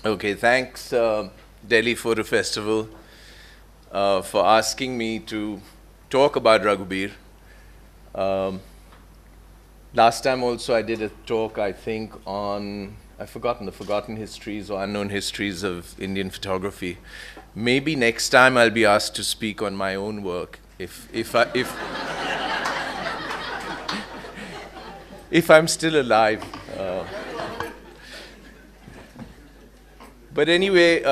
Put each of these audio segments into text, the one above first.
Okay, thanks, Delhi Photo Festival, for asking me to talk about Raghubir. Um, Last time also I did a talk, I think, on, I've forgotten, the forgotten histories or unknown histories of Indian photography. Maybe next time I'll be asked to speak on my own work, if I'm still alive. But anyway,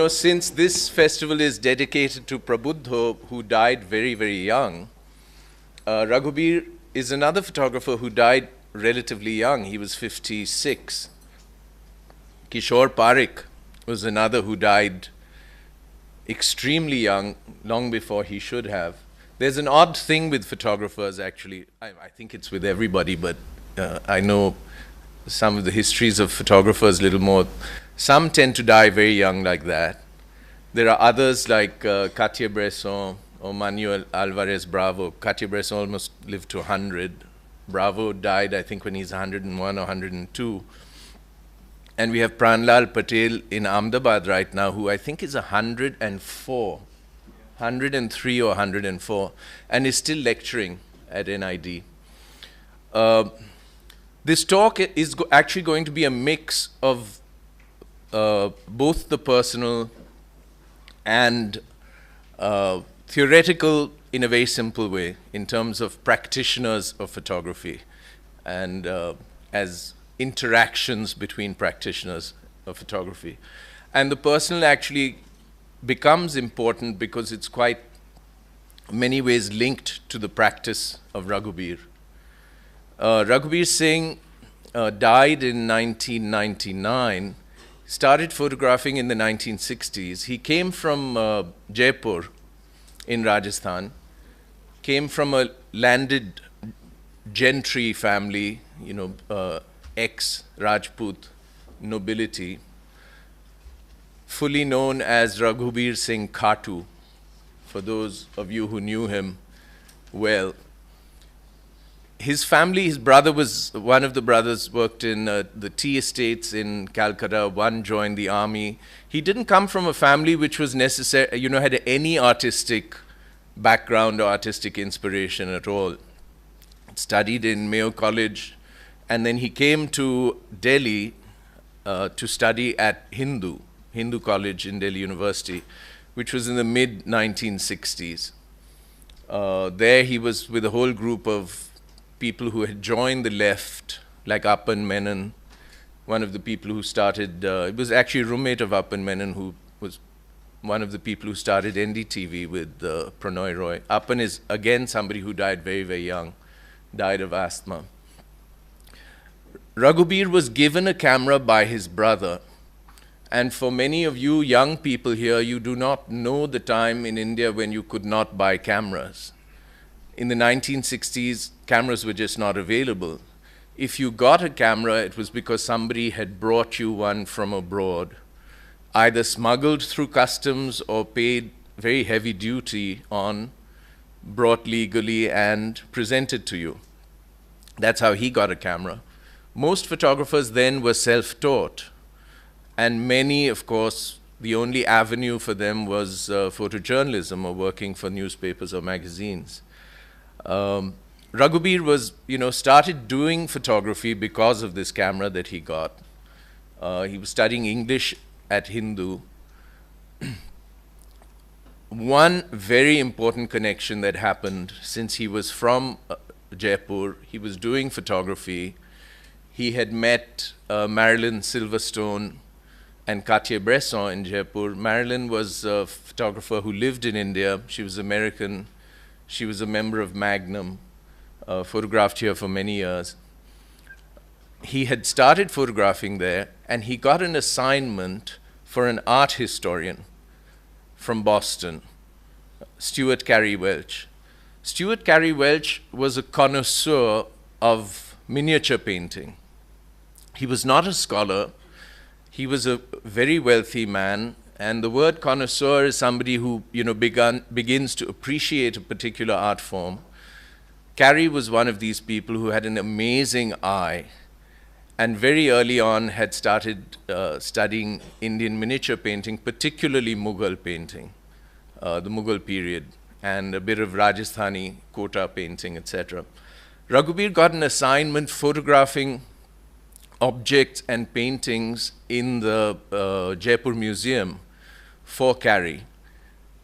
since this festival is dedicated to Prabuddha, who died very, very young, Raghubir is another photographer who died relatively young. He was 56. Kishore Parekh was another who died extremely young, long before he should have. There's an odd thing with photographers, actually. I think it's with everybody, but I know some of the histories of photographers a little more. Some tend to die very young like that. There are others like Cartier-Bresson or Manuel Alvarez Bravo. Cartier-Bresson almost lived to 100. Bravo died, I think, when he's 101 or 102. And we have Pranlal Patel in Ahmedabad right now, who I think is 104, 103 or 104, and is still lecturing at NID. This talk is actually going to be a mix of both the personal and theoretical in a very simple way in terms of practitioners of photography and as interactions between practitioners of photography. And the personal actually becomes important because it's quite many ways linked to the practice of Raghubir. Raghubir Singh died in 1999, started photographing in the 1960s. He came from Jaipur in Rajasthan, came from a landed gentry family, ex-Rajput nobility, fully known as Raghubir Singh Khatu, for those of you who knew him well. His family, his brother was, one of the brothers worked in the tea estates in Calcutta, one joined the army. He didn't come from a family which was necessary, had any artistic background or artistic inspiration at all. Studied in Mayo College, and then he came to Delhi to study at Hindu College in Delhi University, which was in the mid-1960s. There he was with a whole group of people who had joined the left, like Appan Menon, one of the people who started, it was actually a roommate of Appan Menon who was one of the people who started NDTV with Pranoy Roy. Appan is, again, somebody who died very, very young, died of asthma. Raghubir was given a camera by his brother. And for many of you young people here, you do not know the time in India when you could not buy cameras. In the 1960s, cameras were just not available. If you got a camera, it was because somebody had brought you one from abroad, either smuggled through customs or paid very heavy duty on, brought legally and presented to you. That's how he got a camera. Most photographers then were self-taught, and many, of course, the only avenue for them was photojournalism or working for newspapers or magazines. Raghubir was, started doing photography because of this camera that he got. He was studying English at Hindu. One very important connection that happened since he was from Jaipur, he was doing photography. He had met Marilyn Silverstone and Cartier-Bresson in Jaipur. Marilyn was a photographer who lived in India. She was American. She was a member of Magnum, photographed here for many years. He had started photographing there, and he got an assignment for an art historian from Boston, Stuart Cary Welch. Stuart Cary Welch was a connoisseur of miniature painting. He was not a scholar. He was a very wealthy man, and the word connoisseur is somebody who begins to appreciate a particular art form. Cary was one of these people who had an amazing eye, and very early on had started studying Indian miniature painting, particularly Mughal painting, the Mughal period, and a bit of Rajasthani Kota painting, etc. Raghubir got an assignment photographing objects and paintings in the Jaipur Museum for Carrie.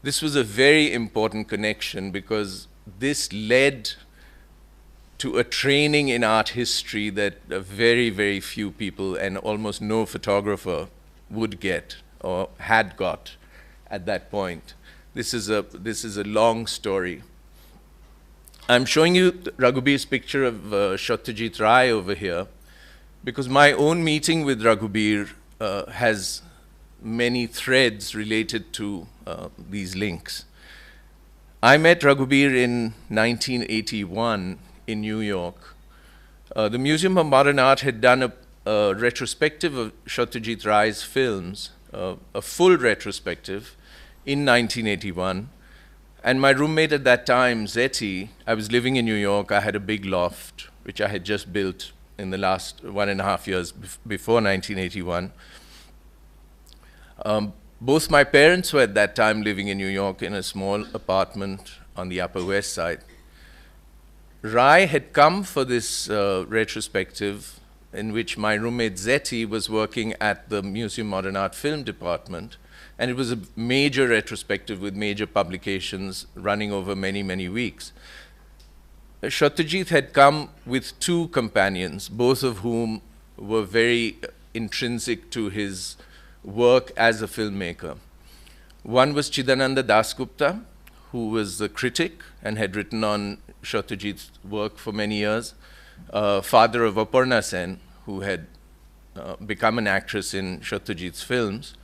This was a very important connection because this led to a training in art history that very, very few people and almost no photographer would get or had got at that point. This is a long story. I'm showing you Raghubir's picture of Satyajit Ray over here because my own meeting with Raghubir has many threads related to these links. I met Raghubir in 1981 in New York. The Museum of Modern Art had done a retrospective of Satyajit Ray's films, a full retrospective in 1981. And my roommate at that time, Zeti, I was living in New York. I had a big loft, which I had just built in the last 1.5 years before 1981. Both my parents were at that time living in New York in a small apartment on the Upper West Side. Rai had come for this retrospective in which my roommate Zeti was working at the Museum of Modern Art Film Department, and it was a major retrospective with major publications running over many, many weeks. Satyajit had come with two companions, both of whom were very intrinsic to his work as a filmmaker. One was Chidananda Dasgupta, who was a critic and had written on Satyajit's work for many years, father of Aparna Sen, who had become an actress in Satyajit's films.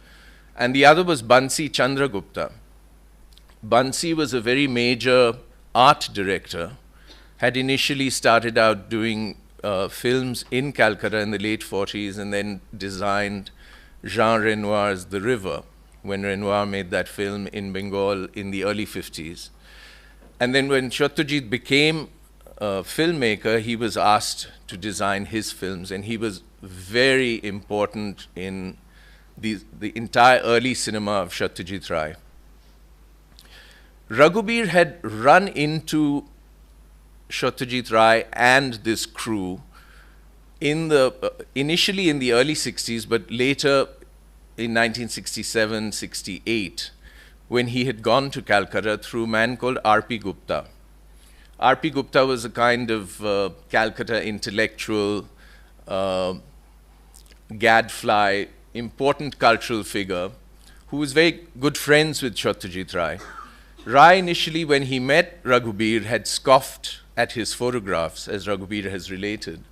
And the other was Bansi Chandragupta. Bansi was a very major art director, had initially started out doing films in Calcutta in the late 40s and then designed Jean Renoir's The River, when Renoir made that film in Bengal in the early 50s. And then when Satyajit became a filmmaker, he was asked to design his films, and he was very important in the entire early cinema of Satyajit Ray. Raghubir had run into Satyajit Ray and this crew initially in the early 60s, but later in 1967-68, when he had gone to Calcutta through a man called R.P. Gupta. R.P. Gupta was a kind of Calcutta intellectual, gadfly, important cultural figure who was very good friends with Satyajit Ray. Ray initially, when he met Raghubir, had scoffed at his photographs, as Raghubir has related,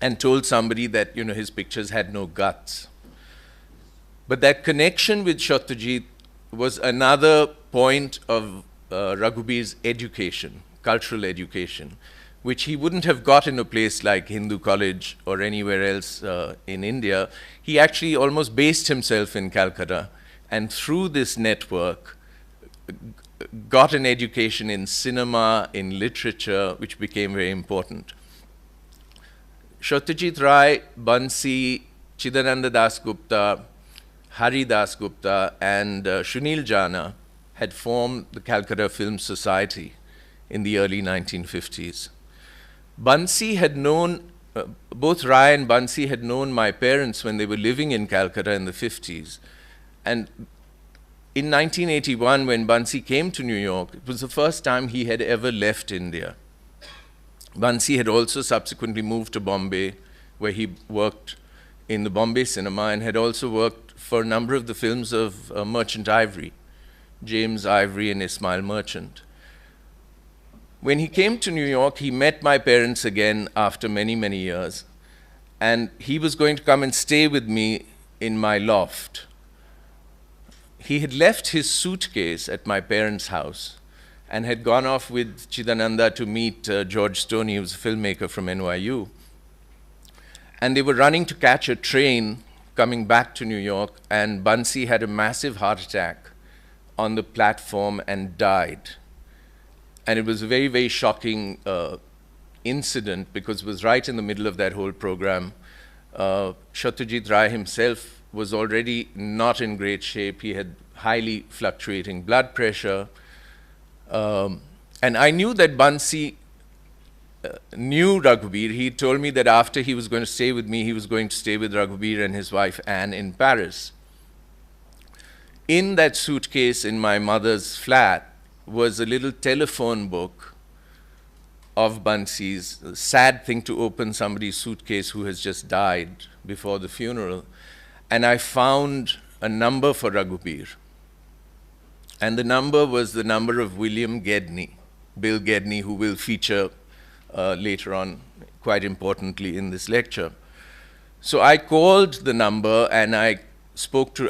and told somebody that his pictures had no guts. But that connection with Satyajit was another point of Raghubir's education, cultural education, which he wouldn't have got in a place like Hindu College or anywhere else in India. He actually almost based himself in Calcutta, and through this network got an education in cinema, in literature, which became very important. Satyajit Ray, Bansi, Chidananda Dasgupta, Hari Dasgupta, and Sunil Jana had formed the Calcutta Film Society in the early 1950s. Bansi had known, both Ray and Bansi had known my parents when they were living in Calcutta in the 50s. And in 1981, when Bansi came to New York, it was the first time he had ever left India. Bansi had also subsequently moved to Bombay, where he worked in the Bombay cinema and had also worked for a number of the films of Merchant Ivory, James Ivory and Ismail Merchant. When he came to New York, he met my parents again after many, many years, and he was going to come and stay with me in my loft. He had left his suitcase at my parents' house and had gone off with Chidananda to meet George Stoney, who was a filmmaker from NYU. And they were running to catch a train coming back to New York, and Bansi had a massive heart attack on the platform and died. And it was a very, very shocking incident, because it was right in the middle of that whole program. Satyajit Ray himself was already not in great shape. He had highly fluctuating blood pressure. And I knew that Bansi knew Raghubir. He told me that after he was going to stay with me, he was going to stay with Raghubir and his wife Anne in Paris. In that suitcase in my mother's flat was a little telephone book of Bansi's. A sad thing to open somebody's suitcase who has just died before the funeral. And I found a number for Raghubir. And the number was the number of William Gedney, Bill Gedney, who will feature later on, quite importantly, in this lecture. So I called the number and I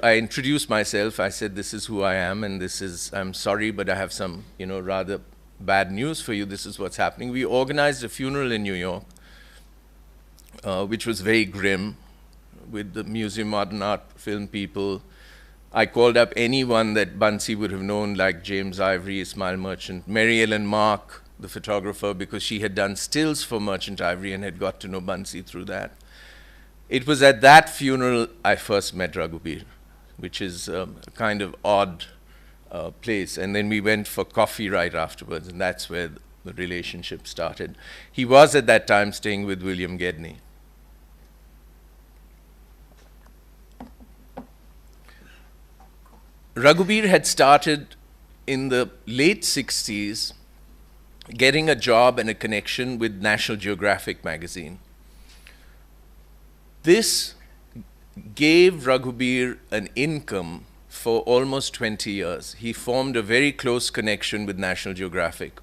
introduced myself. I said, this is who I am, and I'm sorry, but I have some, rather bad news for you. This is what's happening. We organized a funeral in New York, which was very grim, with the Museum of Modern Art film people. I called up anyone that Bansi would have known, like James Ivory, Ismail Merchant, Mary Ellen Mark, the photographer, because she had done stills for Merchant Ivory and had got to know Bansi through that. It was at that funeral I first met Raghubir, which is a kind of odd place. And then we went for coffee right afterwards, and that's where the relationship started. He was at that time staying with William Gedney. Raghubir had started in the late 60s getting a job and a connection with National Geographic magazine. This gave Raghubir an income for almost 20 years. He formed a very close connection with National Geographic.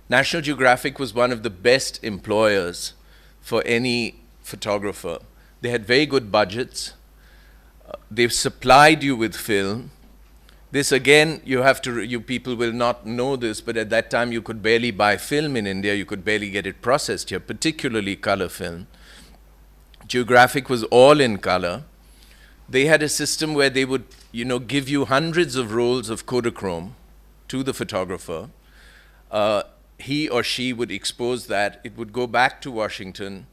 National Geographic was one of the best employers for any photographer. They had very good budgets. They've supplied you with film. This again, you people will not know this, but at that time you could barely buy film in India. You could barely get it processed here, particularly color film. Geographic was all in color. They had a system where they would, give you hundreds of rolls of Kodachrome to the photographer. He or she would expose that. It would go back to Washington.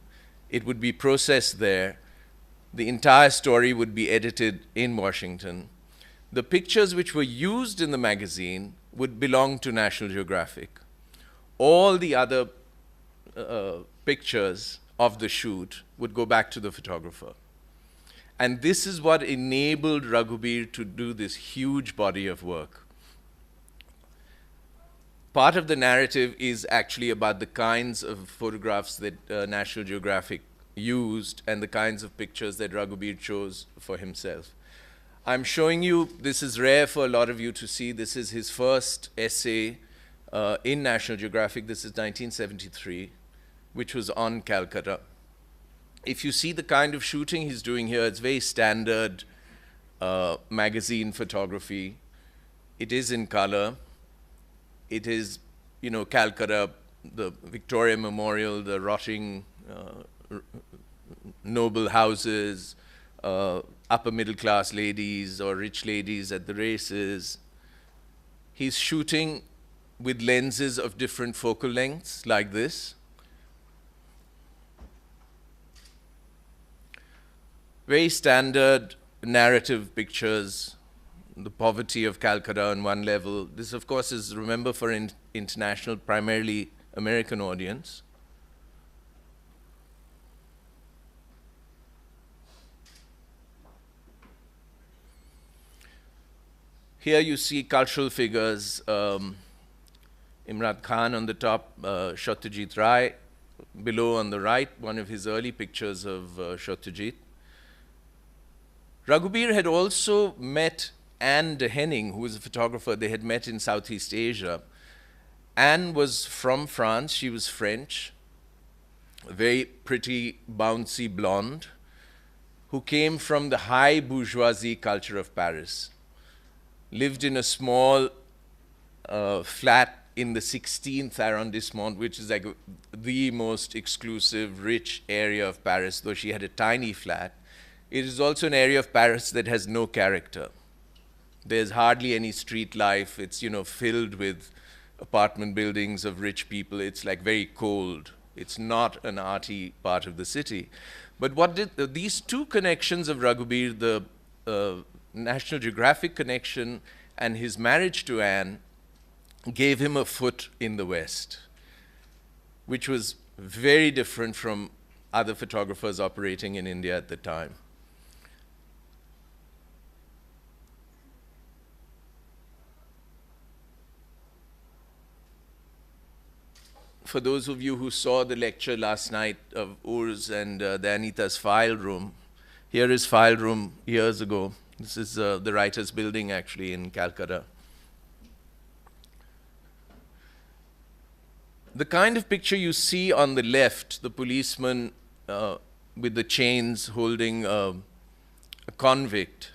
It would be processed there. The entire story would be edited in Washington. The pictures which were used in the magazine would belong to National Geographic. All the other pictures of the shoot would go back to the photographer. And this is what enabled Raghubir to do this huge body of work. Part of the narrative is actually about the kinds of photographs that National Geographic used and the kinds of pictures that Raghubir chose for himself. I'm showing you, this is rare for a lot of you to see, this is his first essay in National Geographic. This is 1973, which was on Calcutta. If you see the kind of shooting he's doing here, it's very standard magazine photography. It is in color. It is, Calcutta, the Victoria Memorial, the rotting noble houses, upper middle class ladies or rich ladies at the races. He's shooting with lenses of different focal lengths, like this. Very standard narrative pictures, the poverty of Calcutta on one level. This, of course, is, remember, for international, primarily American audience. Here you see cultural figures, Imran Khan on the top, Satyajit Ray, below on the right, one of his early pictures of Satyajit. Raghubir had also met Anne de Henning, who was a photographer. They had met in Southeast Asia. Anne was from France. She was French, a very pretty, bouncy blonde, who came from the high bourgeoisie culture of Paris. Lived in a small flat in the 16th arrondissement, which is like the most exclusive, rich area of Paris, though she had a tiny flat. It is also an area of Paris that has no character. There's hardly any street life. It's, filled with apartment buildings of rich people. It's like very cold. It's not an arty part of the city. But what did these two connections of Raghubir, the National Geographic connection and his marriage to Anne, gave him a foot in the West, which was very different from other photographers operating in India at the time. For those of you who saw the lecture last night of Urs and Danita's file room, here is file room years ago. This is the writer's building actually in Calcutta. The kind of picture you see on the left, the policeman with the chains holding a convict,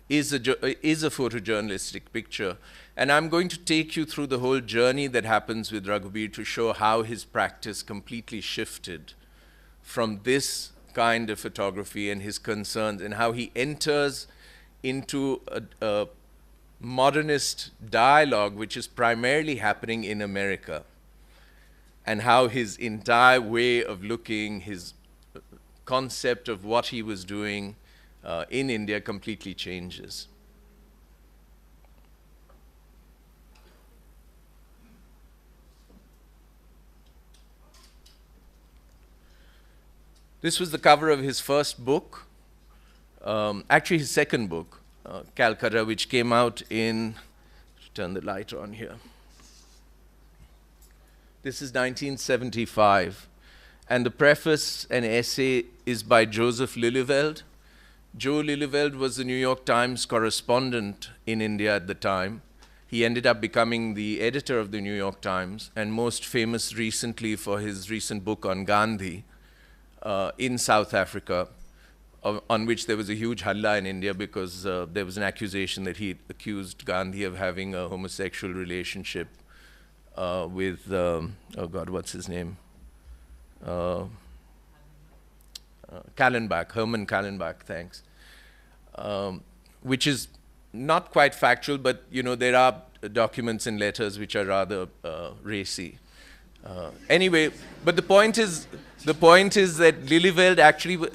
is a photojournalistic picture. And I'm going to take you through the whole journey that happens with Raghubir to show how his practice completely shifted from this kind of photography and his concerns, and how he enters into a modernist dialogue which is primarily happening in America, and how his entire way of looking, his concept of what he was doing in India completely changes. This was the cover of his first book, actually his second book, Calcutta, which came out in, turn the light on here. This is 1975. And the preface and essay is by Joseph Lilliveld. Joe Lilliveld was the New York Times correspondent in India at the time. He ended up becoming the editor of the New York Times, and most famous recently for his recent book on Gandhi in South Africa, on which there was a huge halla in India because there was an accusation that he accused Gandhi of having a homosexual relationship with, oh God, what's his name? Kallenbach, Herman Kallenbach, thanks. Which is not quite factual, but you know, there are documents and letters which are rather racy. Anyway, but the point is that Lilliveld actually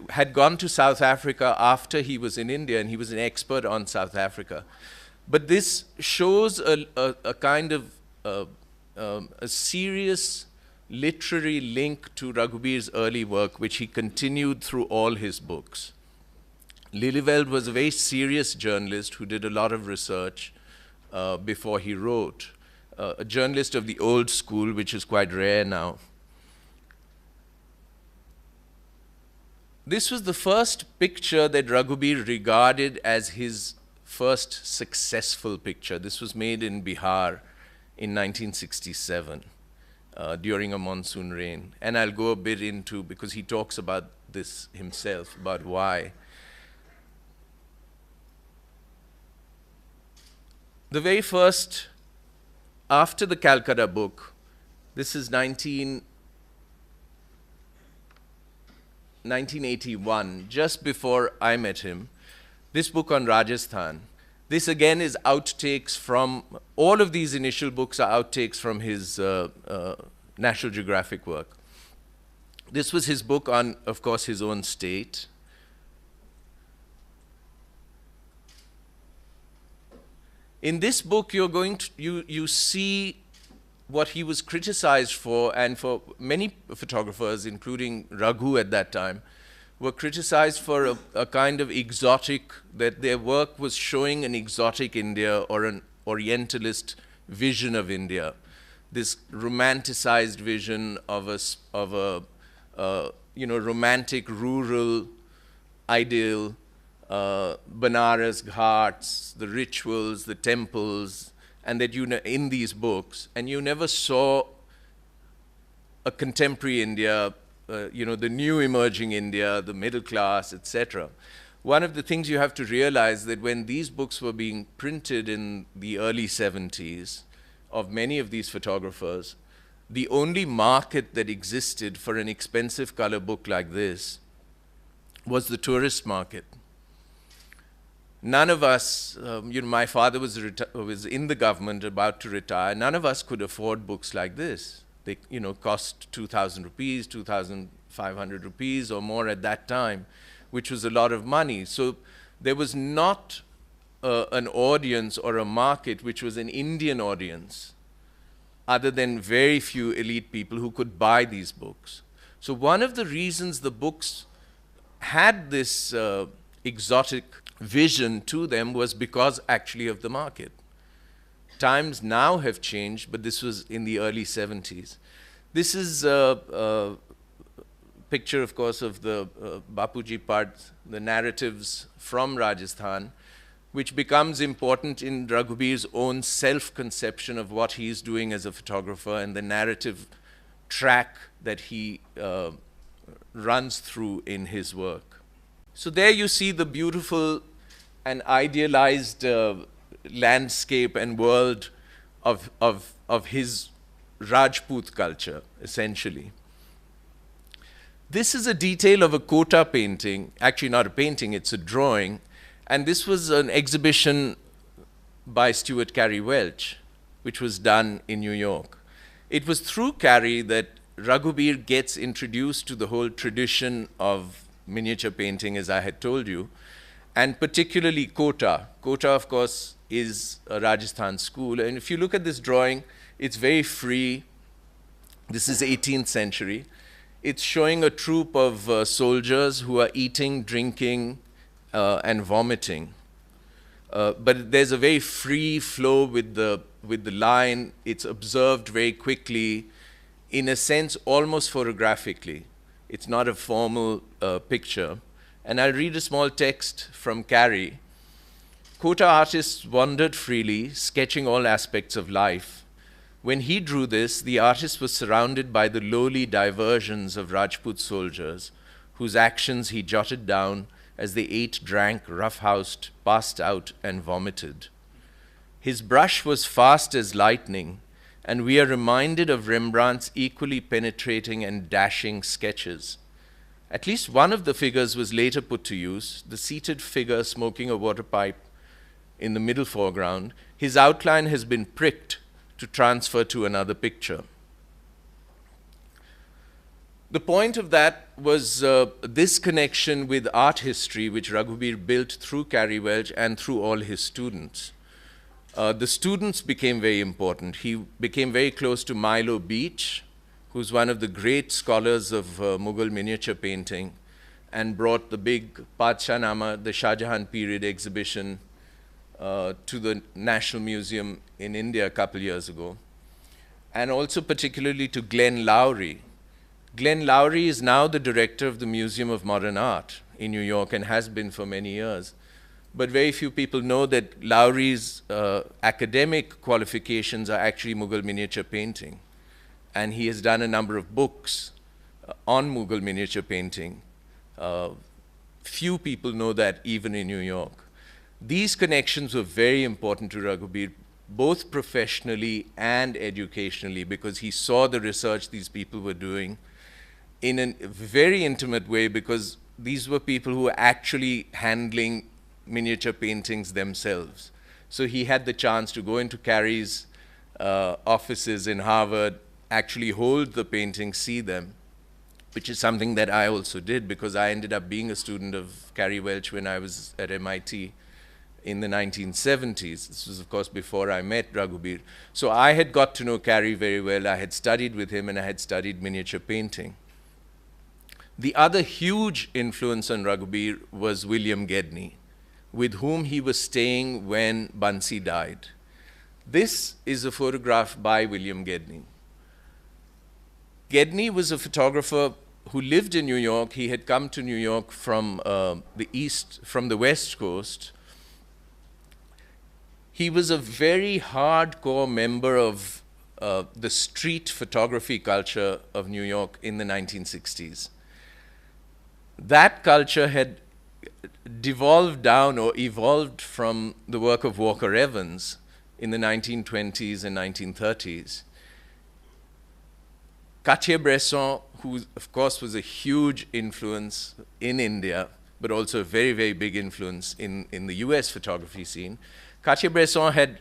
had gone to South Africa after he was in India, and he was an expert on South Africa. But this shows a kind of a serious literary link to Raghubir's early work, which he continued through all his books. Lilliveld was a very serious journalist who did a lot of research before he wrote. A journalist of the old school, which is quite rare now. This was the first picture that Raghubir regarded as his first successful picture. This was made in Bihar in 1967 during a monsoon rain. And I'll go a bit into, because he talks about this himself, about why. The very first, after the Calcutta book, this is 1981, just before I met him, this book on Rajasthan. This again is outtakes from, all of these initial books are outtakes from his National Geographic work. This was his book on, of course, his own state. In this book, you're going to, you see what he was criticized for, and for many photographers, including Raghu at that time, were criticized for a kind of exotic, that their work was showing an exotic India or an Orientalist vision of India, this romanticized vision of a you know, romantic rural ideal, Banaras Ghats, the rituals, the temples, and that in these books, and you never saw a contemporary India, you know, the new emerging India, the middle class, etc. One of the things you have to realize that when these books were being printed in the early 70s of many of these photographers, the only market that existed for an expensive color book like this was the tourist market. None of us, my father was in the government about to retire. None of us could afford books like this. They, cost 2,000 rupees, 2,500 rupees or more at that time, which was a lot of money. So there was not an audience or a market which was an Indian audience, other than very few elite people who could buy these books. So one of the reasons the books had this exotic vision to them was because actually of the market. Times now have changed, but this was in the early 70s. This is a picture, of course, of the Bapuji part, the narratives from Rajasthan, which becomes important in Raghubir's own self-conception of what he's doing as a photographer and the narrative track that he runs through in his work. So there you see the beautiful and idealized landscape and world of his Rajput culture, essentially. This is a detail of a Kota painting, actually not a painting, it's a drawing, and this was an exhibition by Stuart Cary Welch, which was done in New York. It was through Cary that Raghubir gets introduced to the whole tradition of miniature painting, as I had told you, and particularly Kota. Kota, of course, is a Rajasthan school, and if you look at this drawing, it's very free. This is 18th century. It's showing a troupe of soldiers who are eating, drinking, and vomiting. But there's a very free flow with the line. It's observed very quickly, in a sense, almost photographically. It's not a formal picture. And I'll read a small text from Cary. Kota artists wandered freely, sketching all aspects of life. When he drew this, the artist was surrounded by the lowly diversions of Rajput soldiers, whose actions he jotted down as they ate, drank, roughhoused, passed out, and vomited. His brush was fast as lightning, and we are reminded of Rembrandt's equally penetrating and dashing sketches. At least one of the figures was later put to use, the seated figure smoking a water pipe in the middle foreground. His outline has been pricked to transfer to another picture. The point of that was this connection with art history, which Raghubir built through Cary Welch and through all his students. The students became very important. He became very close to Milo Beach, who's one of the great scholars of Mughal miniature painting, and brought the big Padshahnama, the Shah Jahan period exhibition, to the National Museum in India a couple years ago. And also particularly to Glenn Lowry. Glenn Lowry is now the director of the Museum of Modern Art in New York and has been for many years. But very few people know that Lowry's academic qualifications are actually Mughal miniature painting. And he has done a number of books on Mughal miniature painting. Few people know that even in New York. These connections were very important to Raghubir, both professionally and educationally, because he saw the research these people were doing in a very intimate way, because these were people who were actually handling miniature paintings themselves. So he had the chance to go into Cary's offices in Harvard, actually hold the paintings, see them, which is something that I also did, because I ended up being a student of Cary Welch when I was at MIT in the 1970s. This was, of course, before I met Raghubir. So I had got to know Cary very well. I had studied with him, and I had studied miniature painting. The other huge influence on Raghubir was William Gedney, with whom he was staying when Bansi died. This is a photograph by William Gedney. Gedney was a photographer who lived in New York. He had come to New York from the West Coast. He was a very hardcore member of the street photography culture of New York in the 1960s. That culture had devolved down or evolved from the work of Walker Evans in the 1920s and 1930s. Cartier-Bresson, who of course was a huge influence in India, but also a very, very big influence in the US photography scene. Cartier-Bresson had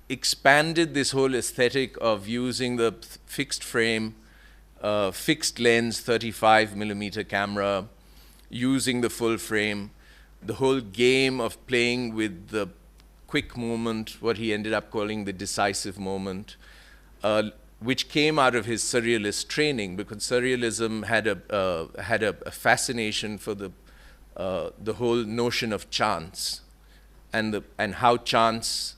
expanded this whole aesthetic of using the fixed frame, fixed lens 35mm camera, using the full frame, the whole game of playing with the quick moment, what he ended up calling the decisive moment, which came out of his surrealist training, because surrealism had a fascination for the whole notion of chance and how chance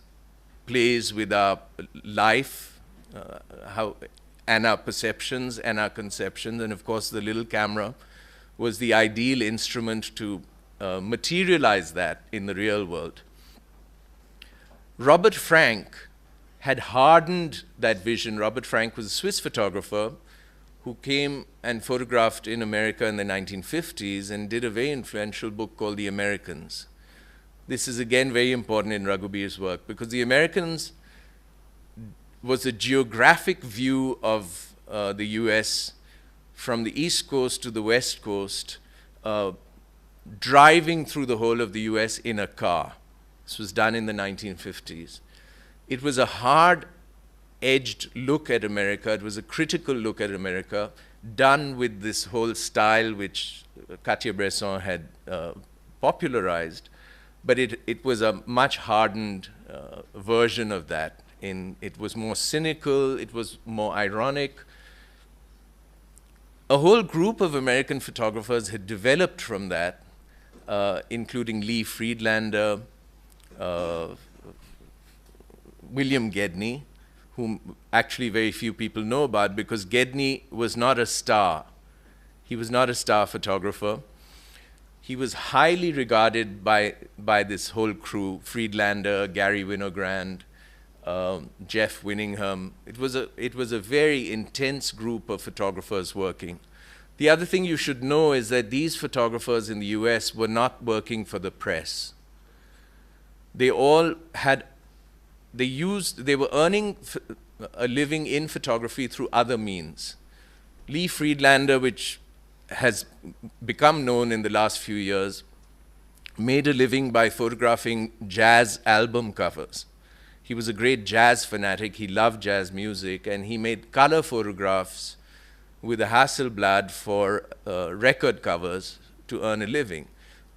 plays with our life, and our perceptions and our conceptions. And of course, the little camera was the ideal instrument to materialize that in the real world. Robert Frank had hardened that vision. Robert Frank was a Swiss photographer who came and photographed in America in the 1950s and did a very influential book called The Americans. This is again very important in Raghubir's work, because The Americans was a geographic view of the US from the East Coast to the West Coast, driving through the whole of the US in a car. This was done in the 1950s. It was a hard-edged look at America. It was a critical look at America, done with this whole style which Cartier-Bresson had popularized. But it was a much hardened version of that. It was more cynical, it was more ironic. A whole group of American photographers had developed from that, including Lee Friedlander, William Gedney, whom actually very few people know about, because Gedney was not a star. He was not a star photographer. He was highly regarded by this whole crew: Friedlander, Gary Winogrand, Jeff Winningham. It was a very intense group of photographers working. The other thing you should know is that these photographers in the US were not working for the press. They all had, they were earning a living in photography through other means. Lee Friedlander, which has become known in the last few years, made a living by photographing jazz album covers. He was a great jazz fanatic. He loved jazz music, and he made color photographs with a Hasselblad for record covers to earn a living.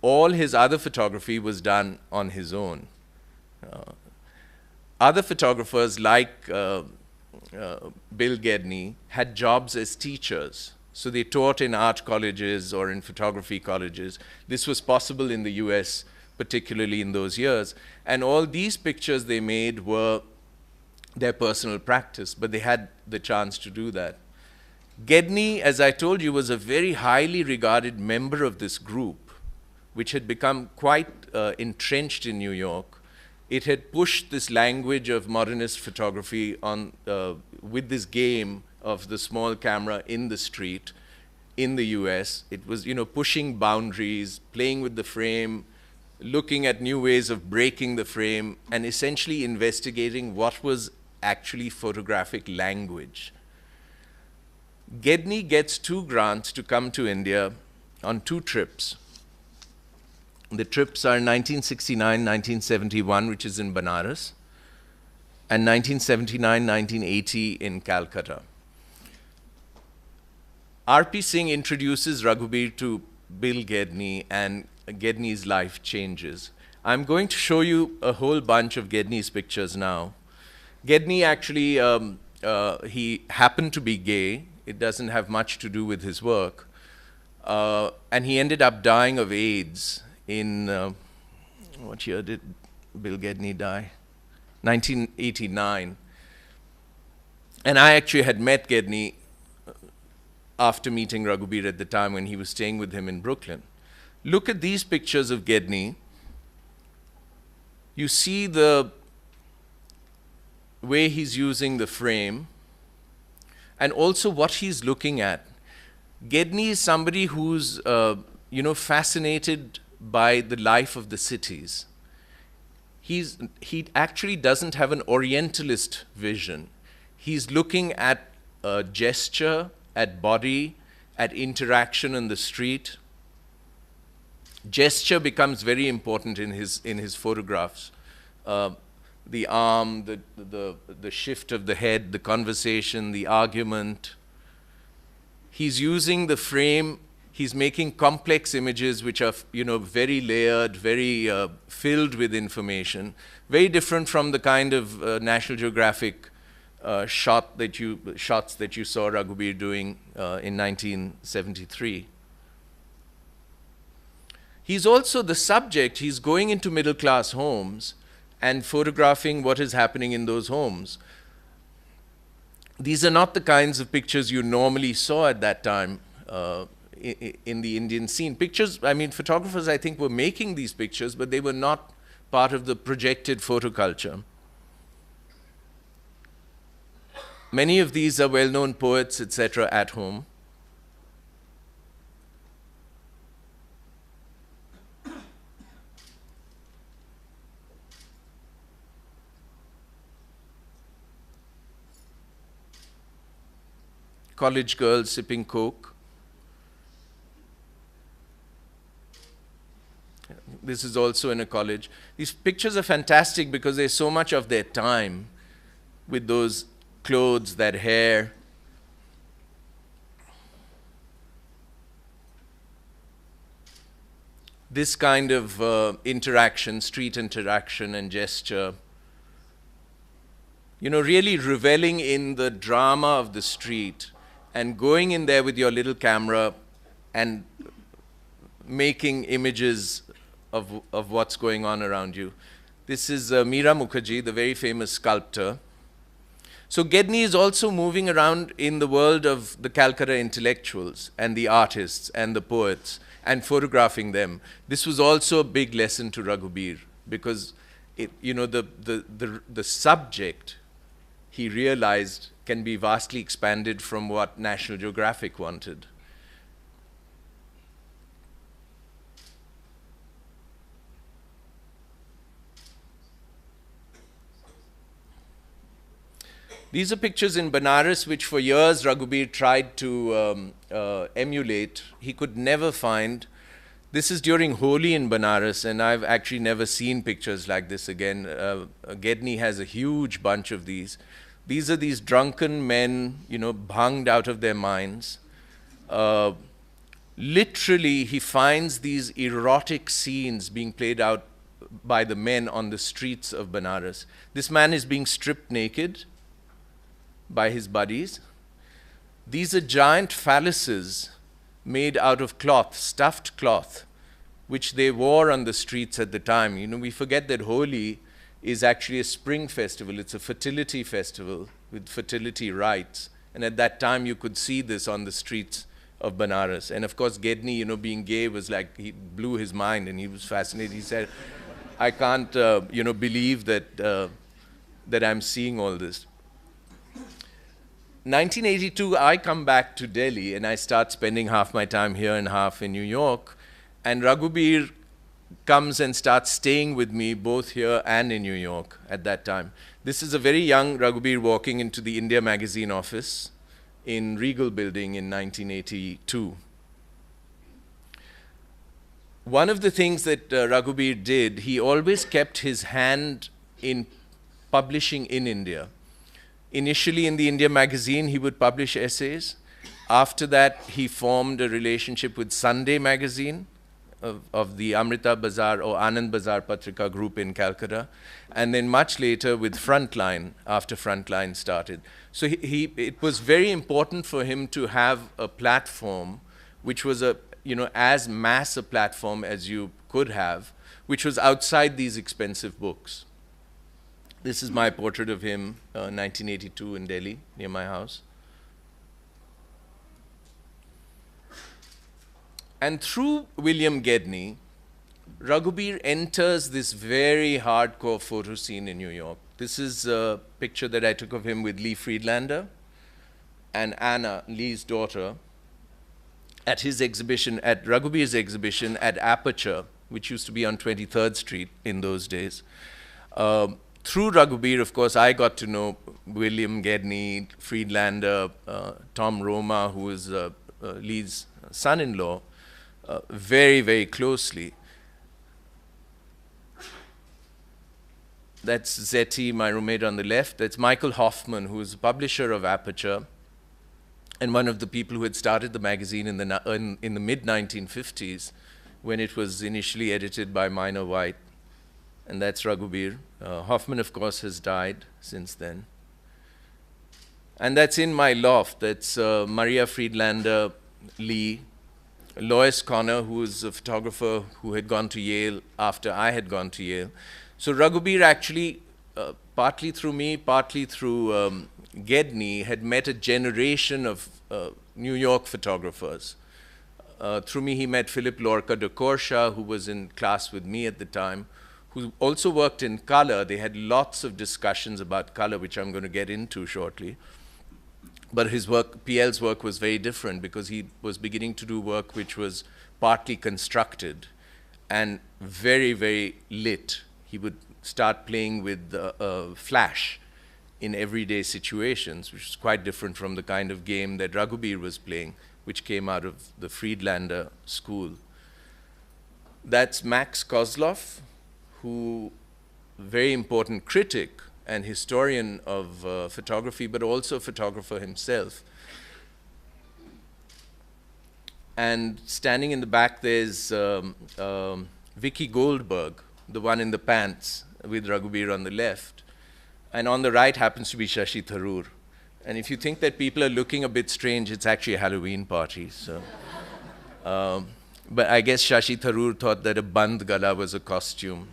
All his other photography was done on his own. Other photographers like Bill Gedney had jobs as teachers. So they taught in art colleges or in photography colleges. This was possible in the US, particularly in those years. And all these pictures they made were their personal practice, but they had the chance to do that. Gedney, as I told you, was a very highly regarded member of this group, which had become quite entrenched in New York. It had pushed this language of modernist photography on, with this game of the small camera in the street in the US. It was, pushing boundaries, playing with the frame, looking at new ways of breaking the frame, and essentially investigating what was actually photographic language. Gedney gets 2 grants to come to India on 2 trips. The trips are 1969, 1971, which is in Banaras, and 1979, 1980 in Calcutta. R.P. Singh introduces Raghubir to Bill Gedney, and Gedney's life changes. I'm going to show you a whole bunch of Gedney's pictures now. Gedney actually, he happened to be gay. It doesn't have much to do with his work. And he ended up dying of AIDS in, what year did Bill Gedney die? 1989. And I actually had met Gedney after meeting Raghubir at the time when he was staying with him in Brooklyn. Look at these pictures of Gedney. You see the way he's using the frame, and also what he's looking at. Gedney is somebody who's, fascinated by the life of the cities. He actually doesn't have an Orientalist vision. He's looking at gesture, at body, at interaction in the street. Gesture becomes very important in his photographs. The arm, the shift of the head, the conversation, the argument. He's using the frame. He's making complex images which are, very layered, very filled with information, very different from the kind of National Geographic shots that you saw Raghubir doing in 1973. He's also the subject. He's going into middle-class homes and photographing what is happening in those homes. These are not the kinds of pictures you normally saw at that time in the Indian scene. Pictures, photographers, I think, were making these pictures, but they were not part of the projected photo culture. Many of these are well-known poets, etc., at home. College girls sipping Coke. This is also in a college. These pictures are fantastic because there's so much of their time with those clothes, that hair. This kind of interaction, street interaction and gesture. Really reveling in the drama of the street and going in there with your little camera and making images of what's going on around you. This is Meera Mukherjee, the very famous sculptor. So Gedney is also moving around in the world of the Calcutta intellectuals and the artists and the poets and photographing them. This was also a big lesson to Raghubir because the subject, he realized, can be vastly expanded from what National Geographic wanted. These are pictures in Banaras, which for years Raghubir tried to emulate. He could never find. This is during Holi in Banaras, and I've actually never seen pictures like this again. Gedney has a huge bunch of these. These are these drunken men, bunged out of their minds. Literally, he finds these erotic scenes being played out by the men on the streets of Banaras. This man is being stripped naked by his buddies. These are giant phalluses made out of cloth, stuffed cloth, which they wore on the streets at the time. We forget that Holi is actually a spring festival. It's a fertility festival with fertility rites. And at that time, you could see this on the streets of Banaras. And of course, Gedney, being gay was like, he blew his mind and he was fascinated. He said, I can't, believe that, that I'm seeing all this. 1982, I come back to Delhi and I start spending half my time here and half in New York. And Raghubir comes and starts staying with me both here and in New York at that time. This is a very young Raghubir walking into the India Magazine office in Regal Building in 1982. One of the things that Raghubir did, he always kept his hand in publishing in India. Initially in the India Magazine, he would publish essays. After that, he formed a relationship with Sunday Magazine of the Amrita Bazar or Anand Bazar Patrika group in Calcutta, and then much later with Frontline, after Frontline started. So it was very important for him to have a platform which was as mass a platform as you could have, which was outside these expensive books. This is my portrait of him, 1982 in Delhi, near my house. And through William Gedney, Raghubir enters this very hardcore photo scene in New York. This is a picture that I took of him with Lee Friedlander and Anna, Lee's daughter, at his exhibition, at Raghubir's exhibition at Aperture, which used to be on 23rd Street in those days. Through Raghubir, of course, I got to know William Gedney, Friedlander, Tom Roma, who is Lee's son-in-law, very, very closely. That's Zeti, my roommate on the left. That's Michael Hoffman, who is the publisher of Aperture and one of the people who had started the magazine in the mid-1950s when it was initially edited by Minor White. And that's Raghubir. Hoffman, of course, has died since then. And that's in my loft. That's Maria Friedlander Lee, Lois Connor, who was a photographer who had gone to Yale after I had gone to Yale. So Raghubir actually, partly through me, partly through Gedney, had met a generation of New York photographers. Through me, he met Philip Lorca de Courchat, who was in class with me at the time, who also worked in color. They had lots of discussions about color, which I'm going to get into shortly. But his work, PL's work, was very different because he was beginning to do work which was partly constructed and very, very lit. He would start playing with flash in everyday situations, which is quite different from the kind of game that Raghubir was playing, which came out of the Friedlander school. That's Max Kozloff, who, very important critic and historian of photography, but also a photographer himself. And standing in the back, there's Vicky Goldberg, the one in the pants with Raghubir on the left. And on the right happens to be Shashi Tharoor. And if you think that people are looking a bit strange, it's actually a Halloween party. So, but I guess Shashi Tharoor thought that a band gala was a costume.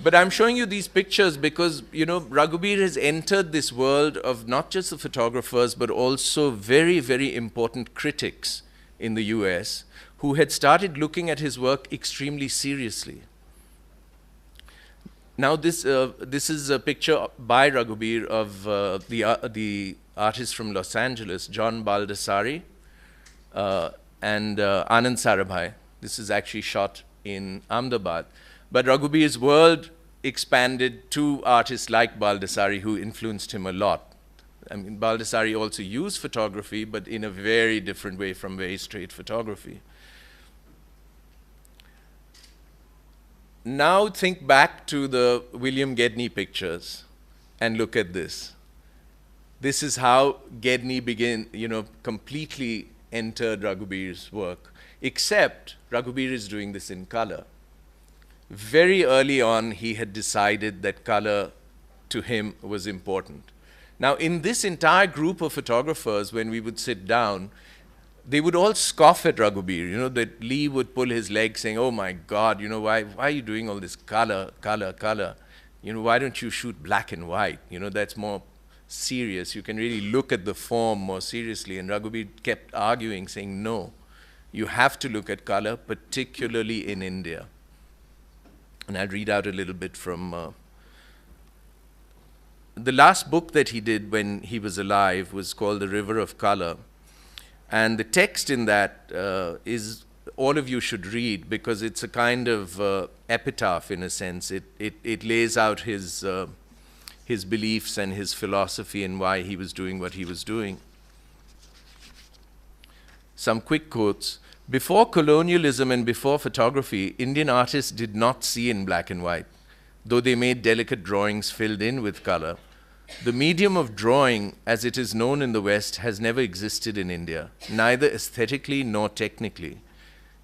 But I'm showing you these pictures because, you know, Raghubir has entered this world of not just the photographers, but also very, very important critics in the US who had started looking at his work extremely seriously. Now, this is a picture by Raghubir of the artist from Los Angeles, John Baldessari, and Anand Sarabhai. This is actually shot in Ahmedabad. But Raghubir's world expanded to artists like Baldessari, who influenced him a lot. I mean, Baldessari also used photography, but in a very different way from very straight photography. Now think back to the William Gedney pictures and look at this. This is how Gedney began, you know, completely entered Raghubir's work, except Raghubir is doing this in color. Very early on, he had decided that color to him was important. Now, in this entire group of photographers, when we would sit down, they would all scoff at Raghubir. You know, that Lee would pull his leg saying, oh my God, you know, why are you doing all this color? You know, why don't you shoot black and white? You know, that's more serious. You can really look at the form more seriously. And Raghubir kept arguing, saying, no, you have to look at color, particularly in India. And I'll read out a little bit from the last book that he did when he was alive was called The River of Color. And the text in that is all of you should read because it's a kind of epitaph in a sense. It lays out his beliefs and his philosophy and why he was doing what he was doing. Some quick quotes. Before colonialism and before photography, Indian artists did not see in black and white, though they made delicate drawings filled in with color. The medium of drawing, as it is known in the West, has never existed in India, neither aesthetically nor technically.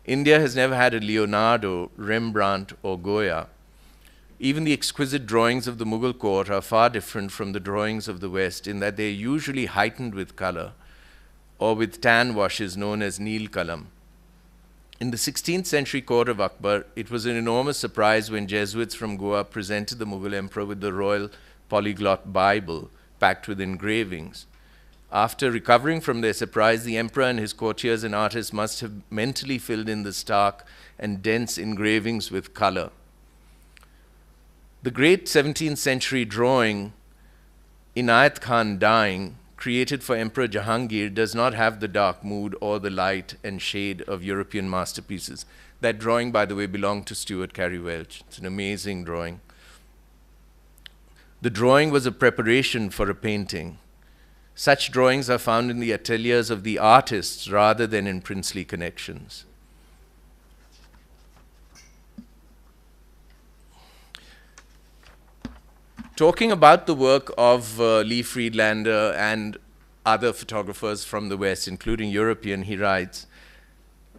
India has never had a Leonardo, Rembrandt, or Goya. Even the exquisite drawings of the Mughal court are far different from the drawings of the West in that they are usually heightened with color, or with tan washes known as Neel Kalam. In the 16th century court of Akbar, it was an enormous surprise when Jesuits from Goa presented the Mughal emperor with the royal polyglot Bible packed with engravings. After recovering from their surprise, the emperor and his courtiers and artists must have mentally filled in the stark and dense engravings with color. The great 17th century drawing, Inayat Khan Dying, created for Emperor Jahangir, does not have the dark mood or the light and shade of European masterpieces. That drawing, by the way, belonged to Stuart Cary Welch. It's an amazing drawing. The drawing was a preparation for a painting. Such drawings are found in the ateliers of the artists rather than in princely connections. Talking about the work of Lee Friedlander and other photographers from the West, including European, he writes,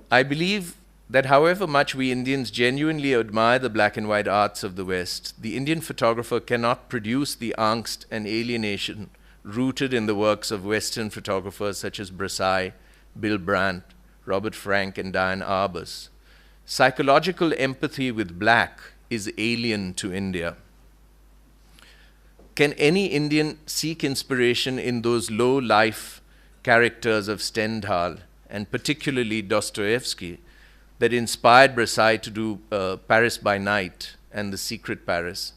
I believe that however much we Indians genuinely admire the black and white arts of the West, the Indian photographer cannot produce the angst and alienation rooted in the works of Western photographers such as Brassai, Bill Brandt, Robert Frank, and Diane Arbus. Psychological empathy with black is alien to India. Can any Indian seek inspiration in those low-life characters of Stendhal, and particularly Dostoevsky, that inspired Brassai to do Paris by Night and The Secret Paris?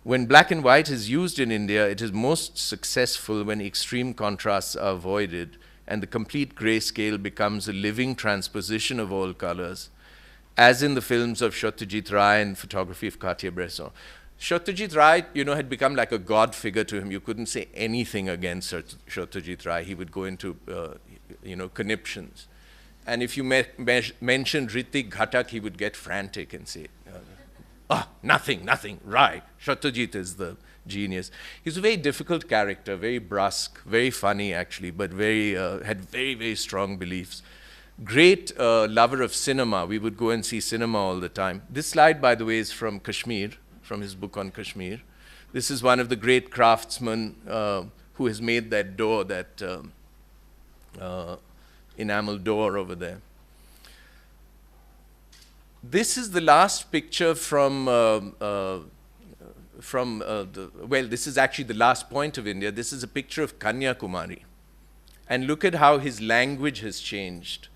When black and white is used in India, it is most successful when extreme contrasts are avoided and the complete grayscale becomes a living transposition of all colors, as in the films of Satyajit Ray and photography of Cartier-Bresson. Satyajit Ray, had become like a god figure to him. You couldn't say anything against Satyajit Ray. He would go into, conniptions. And if you mentioned Ritik Ghatak, he would get frantic and say, nothing, Rai. Satyajit is the genius. He's a very difficult character, very brusque, very funny actually, but had very, very strong beliefs. Great lover of cinema. We would go and see cinema all the time. This slide, by the way, is from Kashmir, from his book on Kashmir. This is one of the great craftsmen who has made that door, that enamel door over there. This is the last picture this is actually the last point of India. This is a picture of Kanyakumari. And look at how his language has changed.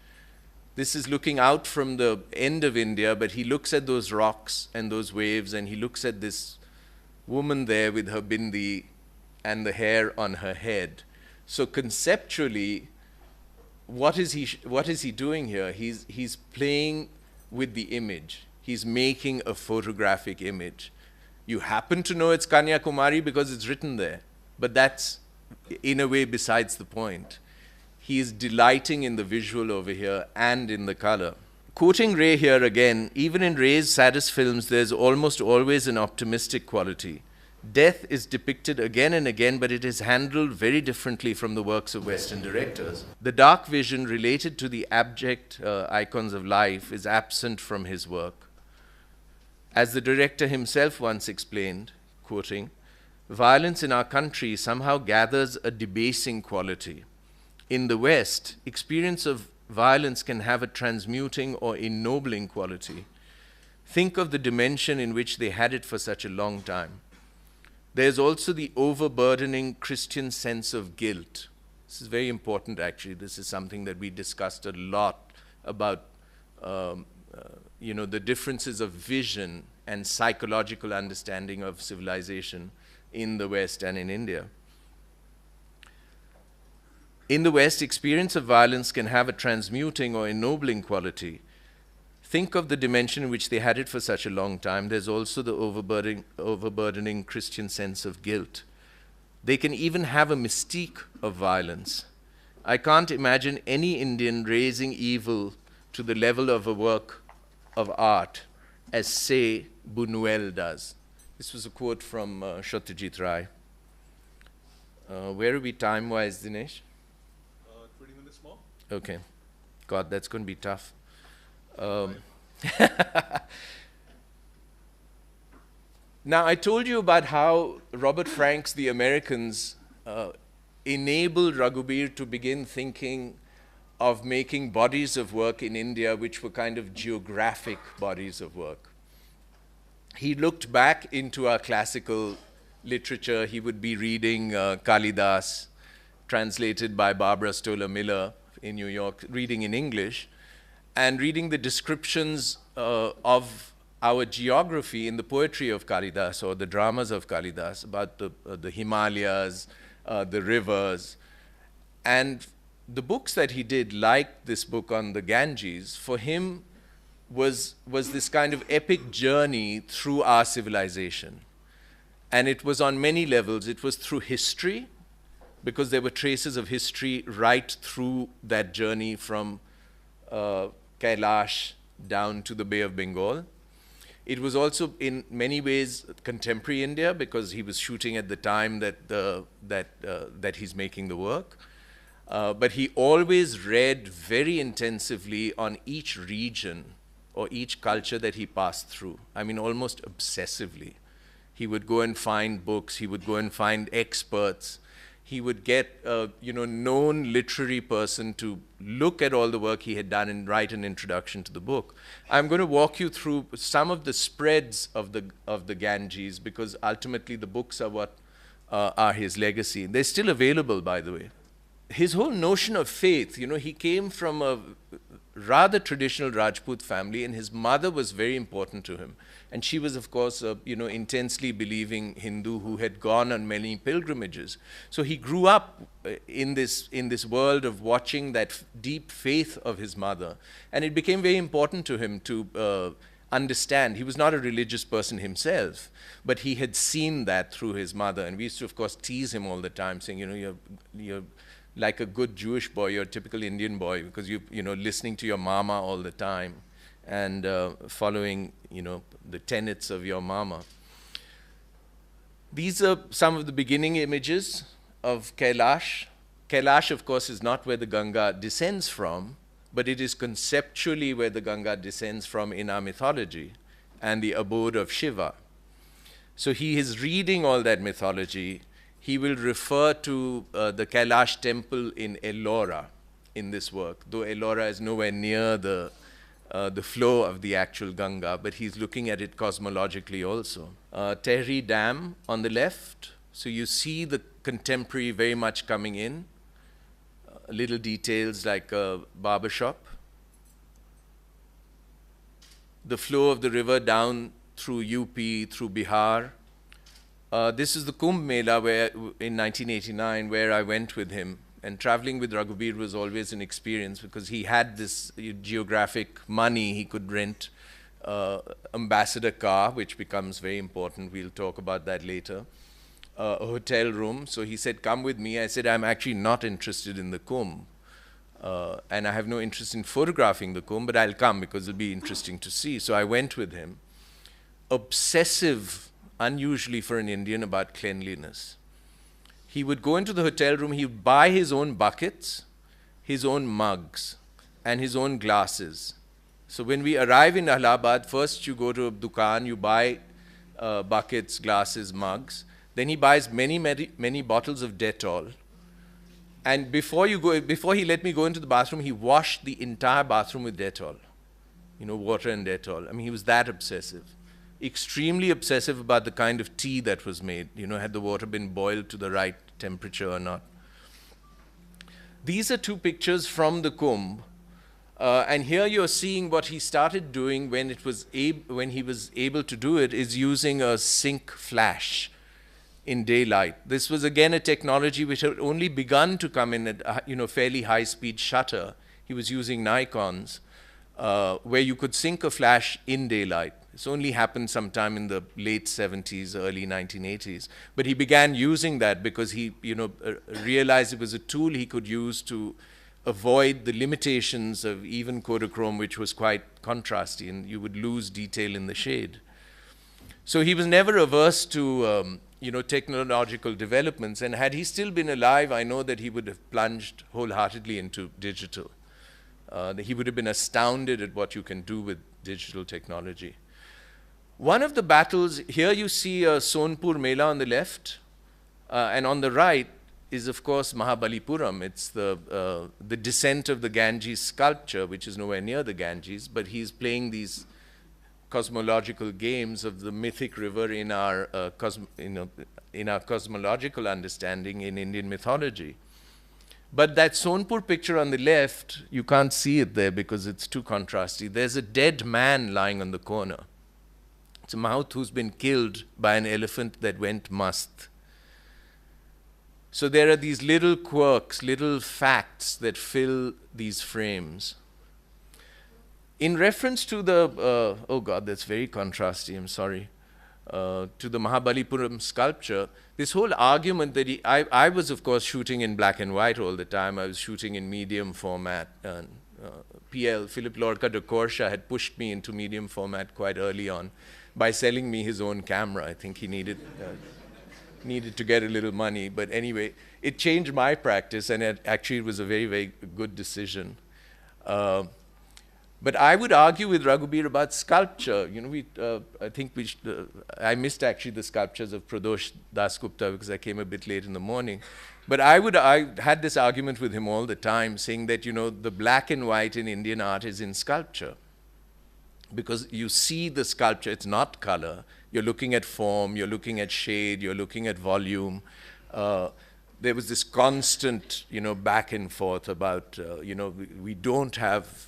This is looking out from the end of India, but he looks at those rocks and those waves, and he looks at this woman there with her bindi and the hair on her head. So conceptually, what is he doing here? He's playing with the image. He's making a photographic image. You happen to know it's Kanyakumari because it's written there, but that's in a way besides the point. He is delighting in the visual over here and in the color. Quoting Ray here again, even in Ray's saddest films, there's almost always an optimistic quality. Death is depicted again and again, but it is handled very differently from the works of Western directors. The dark vision related to the abject icons of life is absent from his work. As the director himself once explained, quoting, violence in our country somehow gathers a debasing quality. In the West, experience of violence can have a transmuting or ennobling quality. Think of the dimension in which they had it for such a long time. There's also the overburdening Christian sense of guilt. This is very important, actually. This is something that we discussed a lot about, the differences of vision and psychological understanding of civilization in the West and in India. In the West, experience of violence can have a transmuting or ennobling quality. Think of the dimension in which they had it for such a long time. There's also the overburdening Christian sense of guilt. They can even have a mystique of violence. I can't imagine any Indian raising evil to the level of a work of art as, say, Buñuel does. This was a quote from Satyajit Ray. Where are we time-wise, Dinesh? 20 minutes more. Okay. God, that's going to be tough. Now, I told you about how Robert Frank's The Americans enabled Raghubir to begin thinking of making bodies of work in India which were kind of geographic bodies of work. He looked back into our classical literature. He would be reading Kalidas, translated by Barbara Stoller Miller in New York, reading in English, and reading the descriptions of our geography in the poetry of Kalidas or the dramas of Kalidas about the Himalayas, the rivers. And the books that he did, like this book on the Ganges, for him was this kind of epic journey through our civilization. And it was on many levels. It was through history, because there were traces of history right through that journey from Kailash down to the Bay of Bengal. It was also in many ways contemporary India, because he was shooting at the time that he's making the work. But he always read very intensively on each region or each culture that he passed through. I mean, almost obsessively. He would go and find books. He would go and find experts. He would get a known literary person to look at all the work he had done and write an introduction to the book. I'm going to walk you through some of the spreads of the Ganges, because ultimately the books are what are his legacy. They're still available, by the way. His whole notion of faith, he came from a rather traditional Rajput family, and his mother was very important to him. And she was, of course, a intensely believing Hindu who had gone on many pilgrimages. So he grew up in this world of watching that deep faith of his mother. And it became very important to him to understand. He was not a religious person himself, but he had seen that through his mother. And we used to, of course, tease him all the time, saying, you're like a good Jewish boy, you're a typical Indian boy, because you're listening to your mama all the time and following, the tenets of your mama. These are some of the beginning images of Kailash. Kailash, of course, is not where the Ganga descends from, but it is conceptually where the Ganga descends from in our mythology, and the abode of Shiva. So he is reading all that mythology. He will refer to the Kailash temple in Ellora in this work, though Ellora is nowhere near the flow of the actual Ganga, but he's looking at it cosmologically also. Tehri Dam on the left, so you see the contemporary very much coming in. Little details like a barber shop. The flow of the river down through UP, through Bihar. This is the Kumbh Mela in 1989, where I went with him. And traveling with Raghubir was always an experience, because he had this geographic money. He could rent ambassador car, which becomes very important. We'll talk about that later. A hotel room. So he said, come with me. I said, I'm actually not interested in the Kumbh. And I have no interest in photographing the Kumbh, but I'll come because it'll be interesting to see. So I went with him. Obsessive, unusually for an Indian, about cleanliness. He would go into the hotel room, he would buy his own buckets, his own mugs, and his own glasses. So when we arrive in Allahabad, first you go to a dukan, you buy buckets, glasses, mugs. Then he buys many bottles of Dettol. And before he let me go into the bathroom, he washed the entire bathroom with Dettol. Water and Dettol. I mean, he was that obsessive. Extremely obsessive about the kind of tea that was made. Had the water been boiled to the right temperature or not. These are two pictures from the Kumbh. And here you're seeing what he started doing when he was able to do it, is using a sync flash in daylight. This was again a technology which had only begun to come in at fairly high-speed shutter. He was using Nikons, where you could sync a flash in daylight. This only happened sometime in the late 70s, early 1980s. But he began using that because he realized it was a tool he could use to avoid the limitations of even Kodachrome, which was quite contrasty, and you would lose detail in the shade. So he was never averse to technological developments, and had he still been alive, I know that he would have plunged wholeheartedly into digital. He would have been astounded at what you can do with digital technology. One of the battles, here you see Sonpur Mela on the left, and on the right is, of course, Mahabalipuram. It's the descent of the Ganges sculpture, which is nowhere near the Ganges, but he's playing these cosmological games of the mythic river in our cosmological understanding in Indian mythology. But that Sonpur picture on the left, you can't see it there because it's too contrasty. There's a dead man lying on the corner. It's a Mahout who's been killed by an elephant that went must. So there are these little quirks, little facts that fill these frames. In reference to the, oh God, that's very contrasty, I'm sorry. to the Mahabalipuram sculpture, this whole argument that I was, of course, shooting in black and white all the time. I was shooting in medium format. PL, Philip Lorca de Corsha, had pushed me into medium format quite early on by selling me his own camera. I think he needed to get a little money. But anyway, it changed my practice, and actually it was a very, very good decision. But I would argue with Raghubir about sculpture. You know, I think I missed actually the sculptures of Pradosh Dasgupta because I came a bit late in the morning. But I had this argument with him all the time, saying that, you know, the black and white in Indian art is in sculpture. Because you see the sculpture, it's not color. You're looking at form, you're looking at shade, you're looking at volume. There was this constant, you know, back and forth about, you know, we don't have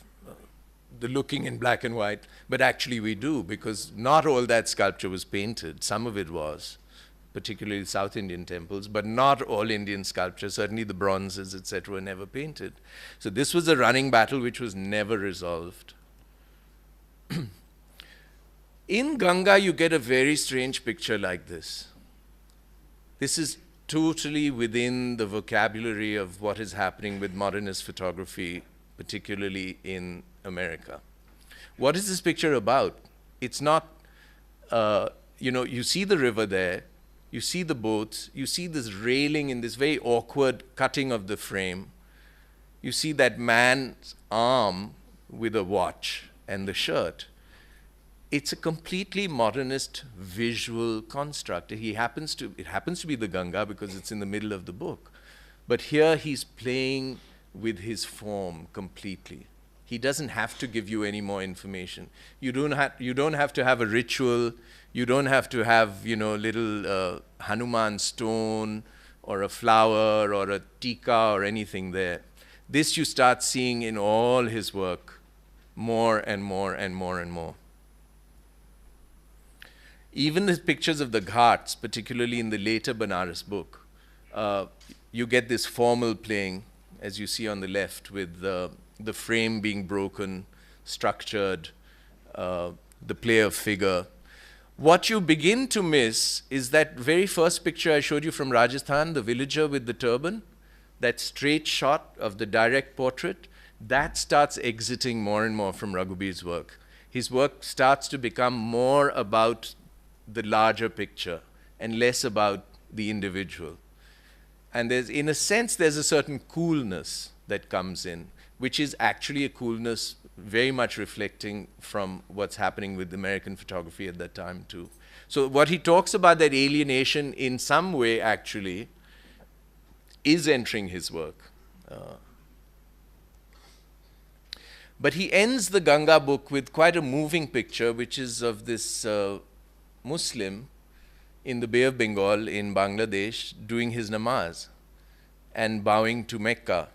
the looking in black and white, but actually we do, because not all that sculpture was painted. Some of it was, particularly South Indian temples, but not all Indian sculpture. Certainly the bronzes, etc., were never painted. So this was a running battle which was never resolved. In Ganga, you get a very strange picture like this. This is totally within the vocabulary of what is happening with modernist photography, particularly in America. What is this picture about? It's not, you know, you see the river there, you see the boats, you see this railing in this very awkward cutting of the frame. You see that man's arm with a watch and the shirt. It's a completely modernist visual construct. It happens to be the Ganga because it's in the middle of the book. But here he's playing with his form completely. He doesn't have to give you any more information. You don't have to have a ritual. You don't have to have, you know, little Hanuman stone or a flower or a tika or anything there. This you start seeing in all his work more and more and more and more. Even the pictures of the ghats, particularly in the later Banaras book, you get this formal playing, as you see on the left, with the frame being broken, structured, the play of figure. What you begin to miss is that very first picture I showed you from Rajasthan, the villager with the turban, that straight shot of the direct portrait, that starts exiting more and more from Raghubir's work. His work starts to become more about the larger picture and less about the individual. And in a sense, there's a certain coolness that comes in, which is actually a coolness very much reflecting from what's happening with American photography at that time too. So what he talks about, that alienation, in some way actually is entering his work. But he ends the Ganga book with quite a moving picture, which is of this Muslim in the Bay of Bengal in Bangladesh doing his namaz and bowing to Mecca.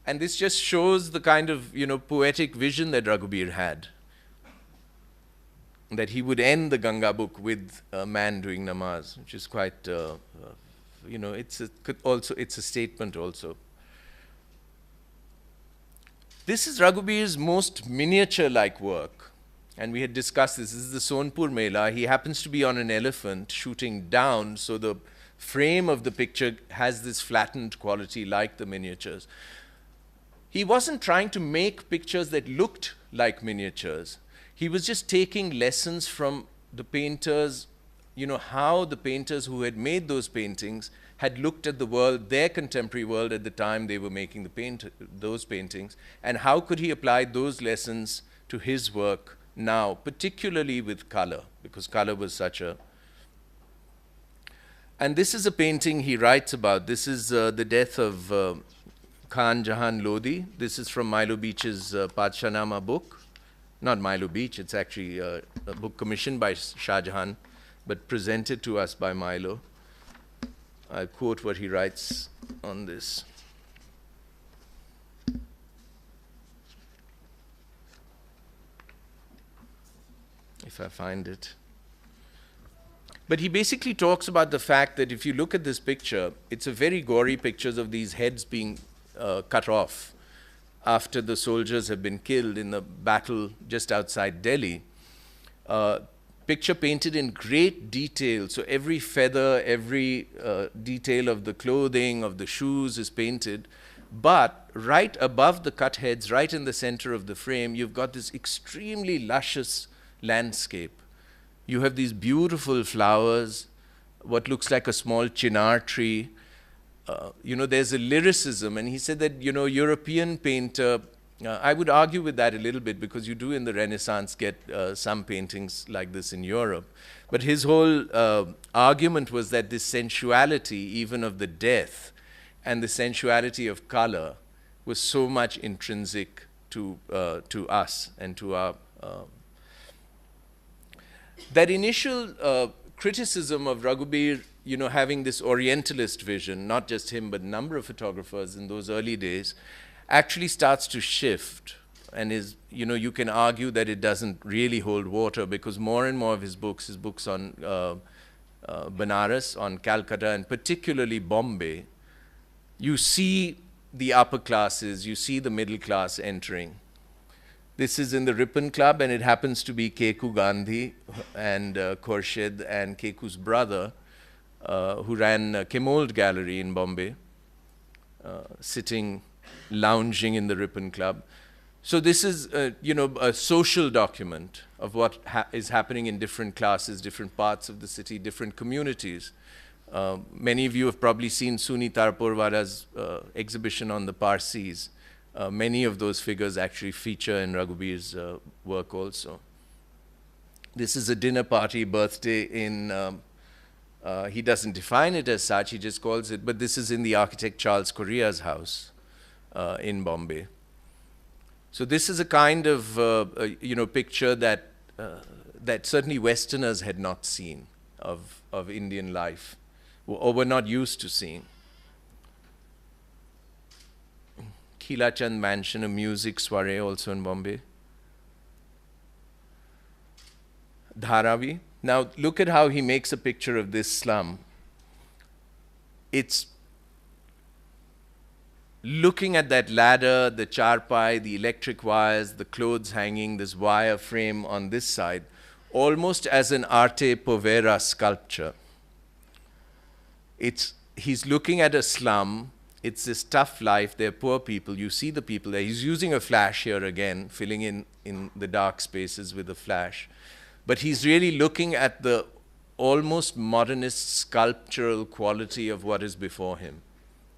And this just shows the kind of, you know, poetic vision that Raghubir had, that he would end the Ganga book with a man doing namaz, which is quite, you know, it's a statement also. This is Raghubir's most miniature-like work. And we had discussed this. This is the Sonpur Mela. He happens to be on an elephant shooting down, so the frame of the picture has this flattened quality like the miniatures. He wasn't trying to make pictures that looked like miniatures. He was just taking lessons from the painters, you know, how the painters who had made those paintings had looked at the world, their contemporary world at the time they were making those paintings, and how could he apply those lessons to his work now, particularly with color, because color was such a... And this is a painting he writes about. This is the death of Khan Jahan Lodi. This is from Milo Beach's Padshahnama book. Not Milo Beach, it's actually a book commissioned by Shah Jahan, but presented to us by Milo. I'll quote what he writes on this. If I find it. But he basically talks about the fact that if you look at this picture, it's a very gory picture of these heads being cut off after the soldiers have been killed in the battle just outside Delhi. picture painted in great detail. So every feather, every detail of the clothing, of the shoes is painted. But right above the cut heads, right in the center of the frame, you've got this extremely luscious landscape. You have these beautiful flowers, what looks like a small chinar tree. There's a lyricism, and he said that, European painter, I would argue with that a little bit, because you do in the Renaissance get some paintings like this in Europe. But his whole argument was that this sensuality, even of the death, and the sensuality of color was so much intrinsic to us and to our... that initial criticism of Raghubir, having this Orientalist vision, not just him, but a number of photographers in those early days, actually starts to shift, and is, you can argue that it doesn't really hold water, because more and more of his books on Benares, on Calcutta, and particularly Bombay, you see the upper classes, you see the middle class entering. This is in the Ripon Club, and it happens to be Keku Gandhi and Khurshid and Keku's brother, who ran Kemold Gallery in Bombay, sitting, lounging in the Ripon Club. So this is, a social document of what is happening in different classes, different parts of the city, different communities. Many of you have probably seen Suni Tarporwala's exhibition on the Parsis. Many of those figures actually feature in Raghubir's work also. This is a dinner party birthday in, he doesn't define it as such, he just calls it, but this is in the architect Charles Correa's house in Bombay. So this is a kind of, picture that, that certainly Westerners had not seen of Indian life, or were not used to seeing. Khila Chand Mansion, a music soiree also in Bombay. Dharavi. Now look at how he makes a picture of this slum. It's looking at that ladder, the charpai, the electric wires, the clothes hanging, this wire frame on this side, almost as an arte povera sculpture. He's looking at a slum. It's this tough life. They're poor people. You see the people there. He's using a flash here again, filling in the dark spaces with a flash. But he's really looking at the almost modernist sculptural quality of what is before him.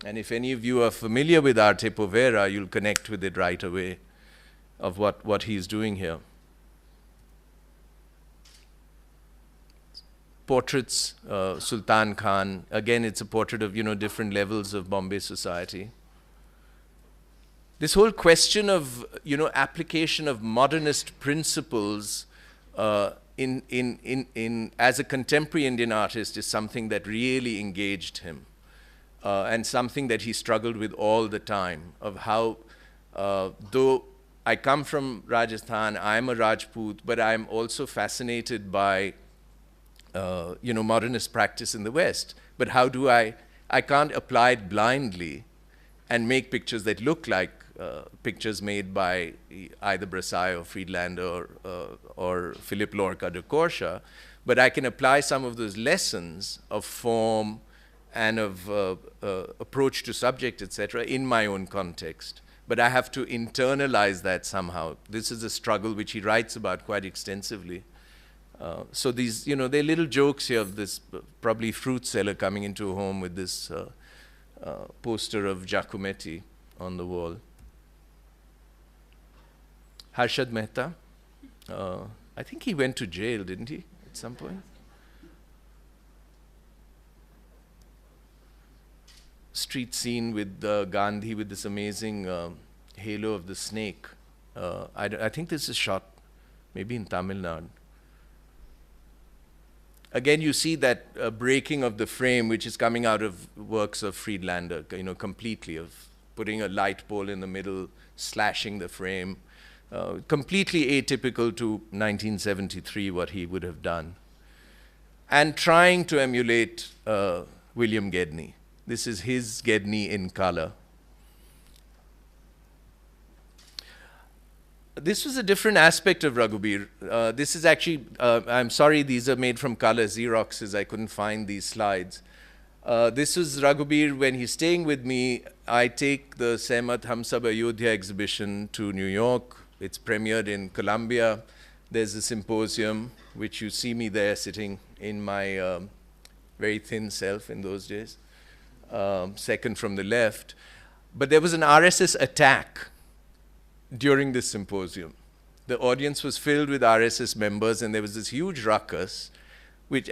And if any of you are familiar with arte povera, you'll connect with it right away of what he's doing here. Portraits, Sultan Khan. Again, it's a portrait of, different levels of Bombay society. This whole question of, application of modernist principles as a contemporary Indian artist is something that really engaged him, and something that he struggled with all the time, of how, though I come from Rajasthan, I'm a Rajput, but I'm also fascinated by modernist practice in the West. But how do I can't apply it blindly and make pictures that look like pictures made by either Brassai or Friedlander or Philip Lorca de Corsia, but I can apply some of those lessons of form and of approach to subject, etc., in my own context. But I have to internalize that somehow. This is a struggle which he writes about quite extensively. So these, there are little jokes here of this probably fruit seller coming into a home with this poster of Giacometti on the wall. Harshad Mehta, I think he went to jail, didn't he, at some point? Street scene with Gandhi with this amazing halo of the snake. I think this is shot maybe in Tamil Nadu. Again, you see that breaking of the frame, which is coming out of works of Friedlander, completely, of putting a light pole in the middle, slashing the frame. Completely atypical to 1973, what he would have done. And trying to emulate William Gedney. This is his Gedney in color. This was a different aspect of Raghubir. This is actually, I'm sorry, these are made from color Xeroxes. I couldn't find these slides. This was Raghubir when he's staying with me. I take the Sehmat Hum Sab Ayodhya exhibition to New York. It's premiered in Columbia. There's a symposium, which you see me there sitting in my very thin self in those days, second from the left. But there was an RSS attack during this symposium. The audience was filled with RSS members, and there was this huge ruckus,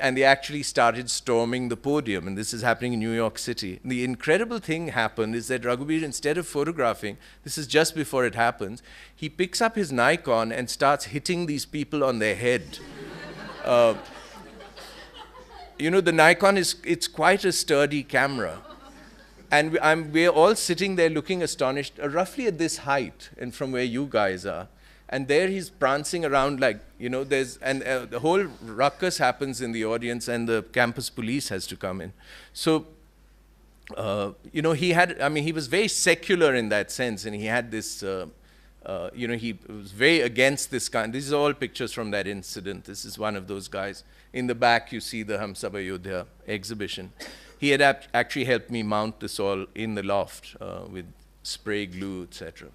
and they actually started storming the podium, and this is happening in New York City. And the incredible thing happened is that Raghubir, instead of photographing, this is just before it happens, he picks up his Nikon and starts hitting these people on their head. You know, the Nikon it's quite a sturdy camera. And we're all sitting there looking astonished, roughly at this height, and from where you guys are. And there he's prancing around like, you know, the whole ruckus happens in the audience, and the campus police has to come in. So, you know, he was very secular in that sense, and he had this, you know, he was very against this kind. These are all pictures from that incident. This is one of those guys. In the back, you see the Hum Sab Ayodhya exhibition. He had actually helped me mount this all in the loft with spray glue, etc.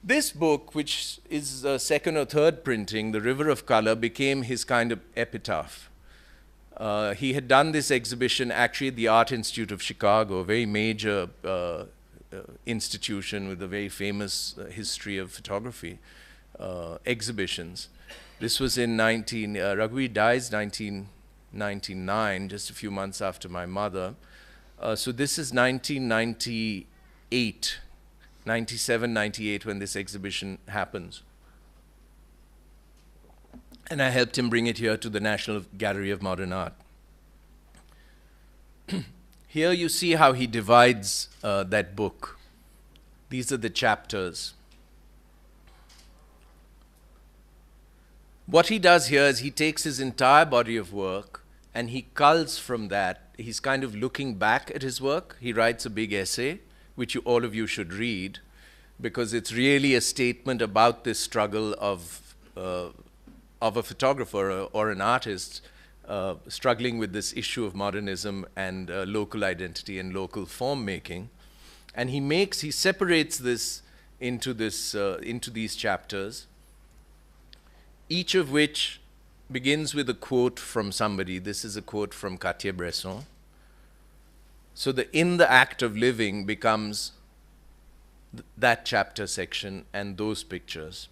This book, which is a second or third printing, The River of Color, became his kind of epitaph. He had done this exhibition actually at the Art Institute of Chicago, a very major institution with a very famous history of photography exhibitions. This was in Raghubir dies 1999, just a few months after my mother. So this is 1998, 97, 98, when this exhibition happens. And I helped him bring it here to the National Gallery of Modern Art. Here you see how he divides that book. These are the chapters. What he does here is he takes his entire body of work and he culls from that. He's kind of looking back at his work. He writes a big essay, which all of you should read, because it's really a statement about this struggle of a photographer or an artist struggling with this issue of modernism and local identity and local form making. And he separates this into these chapters, each of which begins with a quote from somebody. This is a quote from Cartier-Bresson. So in the act of living becomes that chapter section and those pictures.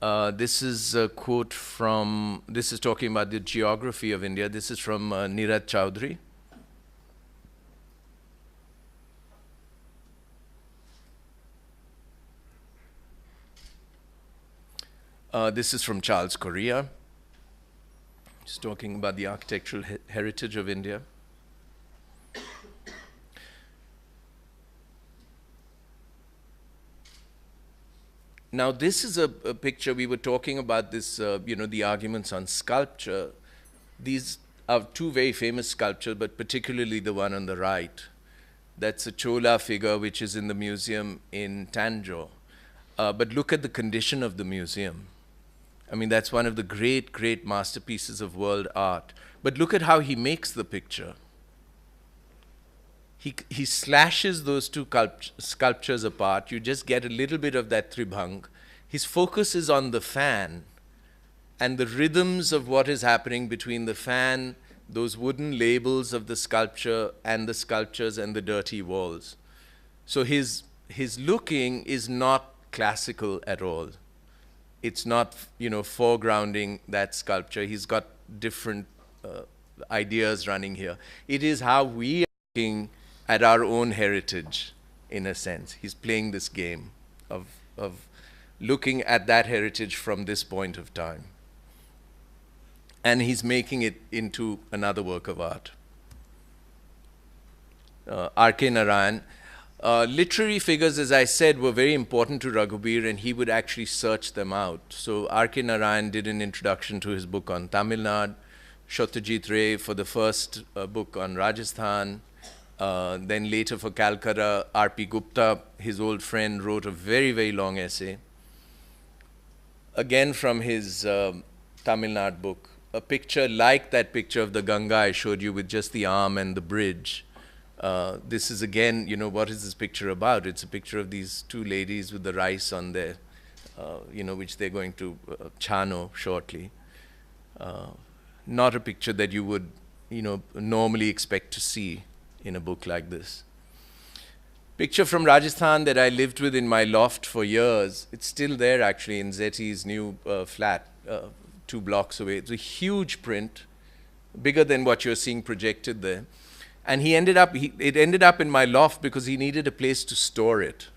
This is a quote from, this is talking about the geography of India. This is from Nirad Chaudhary. This is from Charles Correa. He's talking about the architectural heritage of India. Now, this is a picture. We were talking about this, you know, the arguments on sculpture. These are two very famous sculptures, but particularly the one on the right. That's a Chola figure, which is in the museum in Tanjore. But look at the condition of the museum. I mean, that's one of the great, great masterpieces of world art. But look at how he makes the picture. He slashes those two sculptures apart. You just get a little bit of that tribhang. His focus is on the fan and the rhythms of what is happening between the fan, those wooden labels of the sculpture, and the sculptures and the dirty walls. So his looking is not classical at all. It's not, you know, foregrounding that sculpture. He's got different ideas running here. It is how we are looking at our own heritage, in a sense. He's playing this game of looking at that heritage from this point of time. And he's making it into another work of art. R.K. Narayan. Literary figures, as I said, were very important to Raghubir, and he would actually search them out. So R.K. Narayan did an introduction to his book on Tamil Nadu, Satyajit Ray for the first book on Rajasthan, Then later for Calcutta, R.P. Gupta, his old friend, wrote a very, very long essay. Again from his Tamil Nadu book, a picture like that picture of the Ganga I showed you with just the arm and the bridge. This is again, you know, what is this picture about? It's a picture of these two ladies with the rice on their, you know, which they're going to chano shortly. Not a picture that you would, you know, normally expect to see in a book like this. Picture from Rajasthan that I lived with in my loft for years. It's still there actually in Zeti's new flat, 2 blocks away. It's a huge print, bigger than what you're seeing projected there. And it ended up in my loft because he needed a place to store it.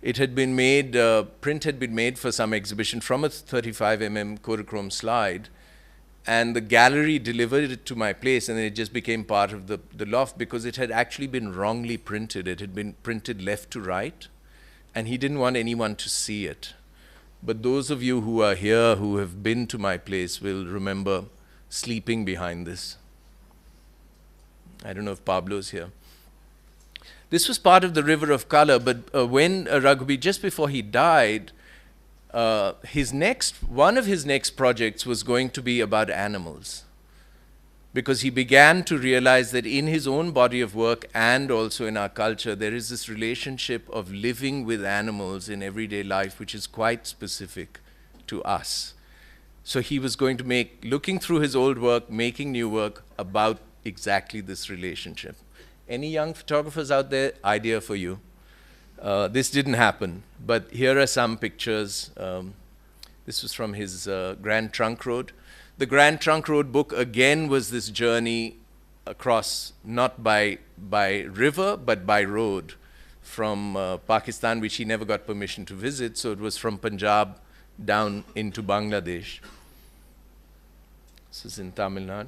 It had been made, print had been made for some exhibition from a 35 mm Kodachrome slide. And the gallery delivered it to my place, and then it just became part of the loft because it had actually been wrongly printed. It had been printed left to right, and he didn't want anyone to see it. But those of you who are here, who have been to my place, will remember sleeping behind this. I don't know if Pablo's here. This was part of the River of Color, but when Raghubir, just before he died, one of his next projects was going to be about animals, because he began to realize that in his own body of work and also in our culture, there is this relationship of living with animals in everyday life, which is quite specific to us. So he was going to looking through his old work, making new work about exactly this relationship. Any young photographers out there? Idea for you. This didn't happen, but here are some pictures. This was from his Grand Trunk Road. The Grand Trunk Road book, again, was this journey across, not by river, but by road from Pakistan, which he never got permission to visit. So it was from Punjab down into Bangladesh. This is in Tamil Nadu.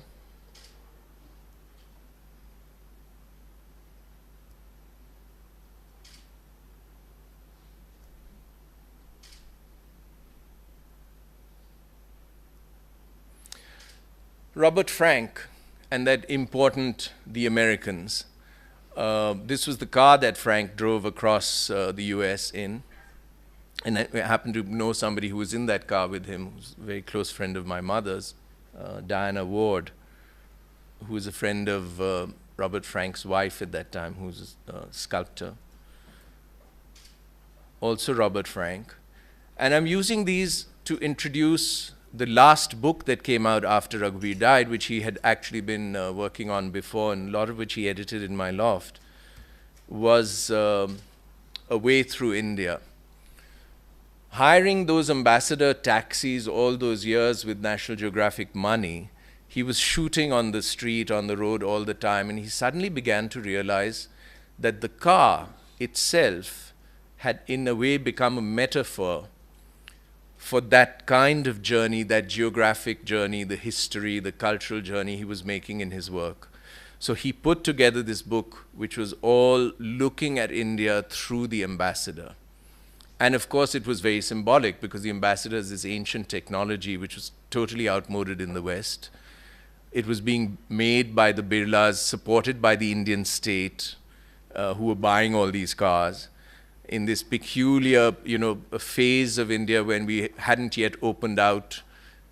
Robert Frank and that important The Americans. This was the car that Frank drove across the US in. And I happened to know somebody who was in that car with him, who's a very close friend of my mother's, Diana Ward, who was a friend of Robert Frank's wife at that time, who was a sculptor. Also Robert Frank. And I'm using these to introduce the last book that came out after Raghubir died, which he had actually been working on before, and a lot of which he edited in my loft, was A Way Through India. Hiring those ambassador taxis all those years with National Geographic money, he was shooting on the street, on the road all the time, and he suddenly began to realize that the car itself had in a way become a metaphor for that kind of journey, that geographic journey, the history, the cultural journey he was making in his work. So he put together this book, which was all looking at India through the ambassador. And of course, it was very symbolic, because the ambassador is this ancient technology which was totally outmoded in the West. It was being made by the Birlas, supported by the Indian state, who were buying all these cars, in this peculiar, phase of India when we hadn't yet opened out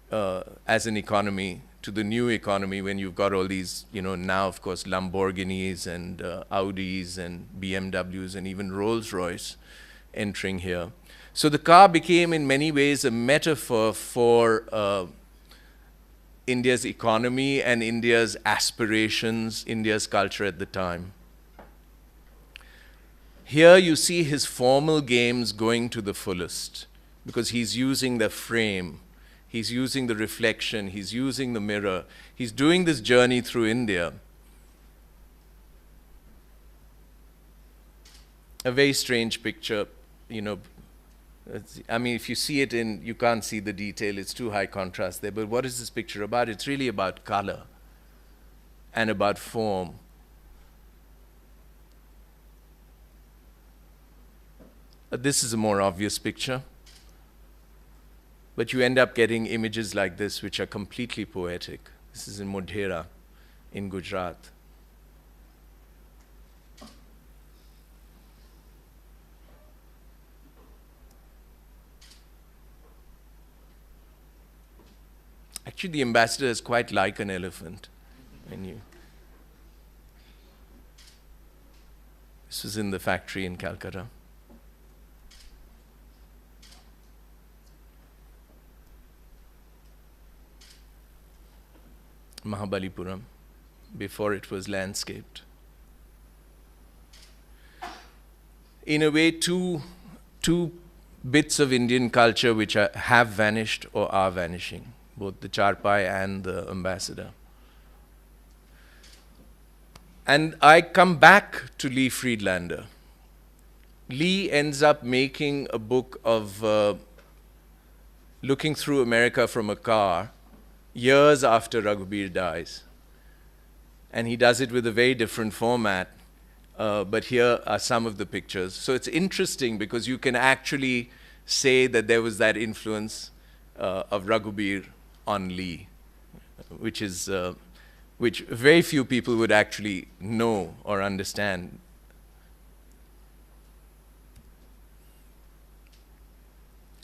as an economy to the new economy, when you've got all these, now of course Lamborghinis and Audis and BMWs and even Rolls-Royce entering here. So the car became in many ways a metaphor for India's economy and India's aspirations, India's culture at the time. Here you see his formal games going to the fullest, because he's using the frame, he's using the reflection, he's using the mirror, he's doing this journey through India. A very strange picture, I mean, if you see it you can't see the detail, it's too high contrast there, but what is this picture about? It's really about color and about form. This is a more obvious picture, but you end up getting images like this, which are completely poetic. This is in Modhera, in Gujarat. Actually, the ambassador is quite like an elephant. This was in the factory in Calcutta. Mahabalipuram, before it was landscaped. In a way, two bits of Indian culture which have vanished or are vanishing, both the Charpai and the ambassador. And I come back to Lee Friedlander. Lee ends up making a book of looking through America from a car years after Raghubir dies. And he does it with a very different format, but here are some of the pictures. So it's interesting because you can actually say that there was that influence of Raghubir on Lee, which very few people would actually know or understand.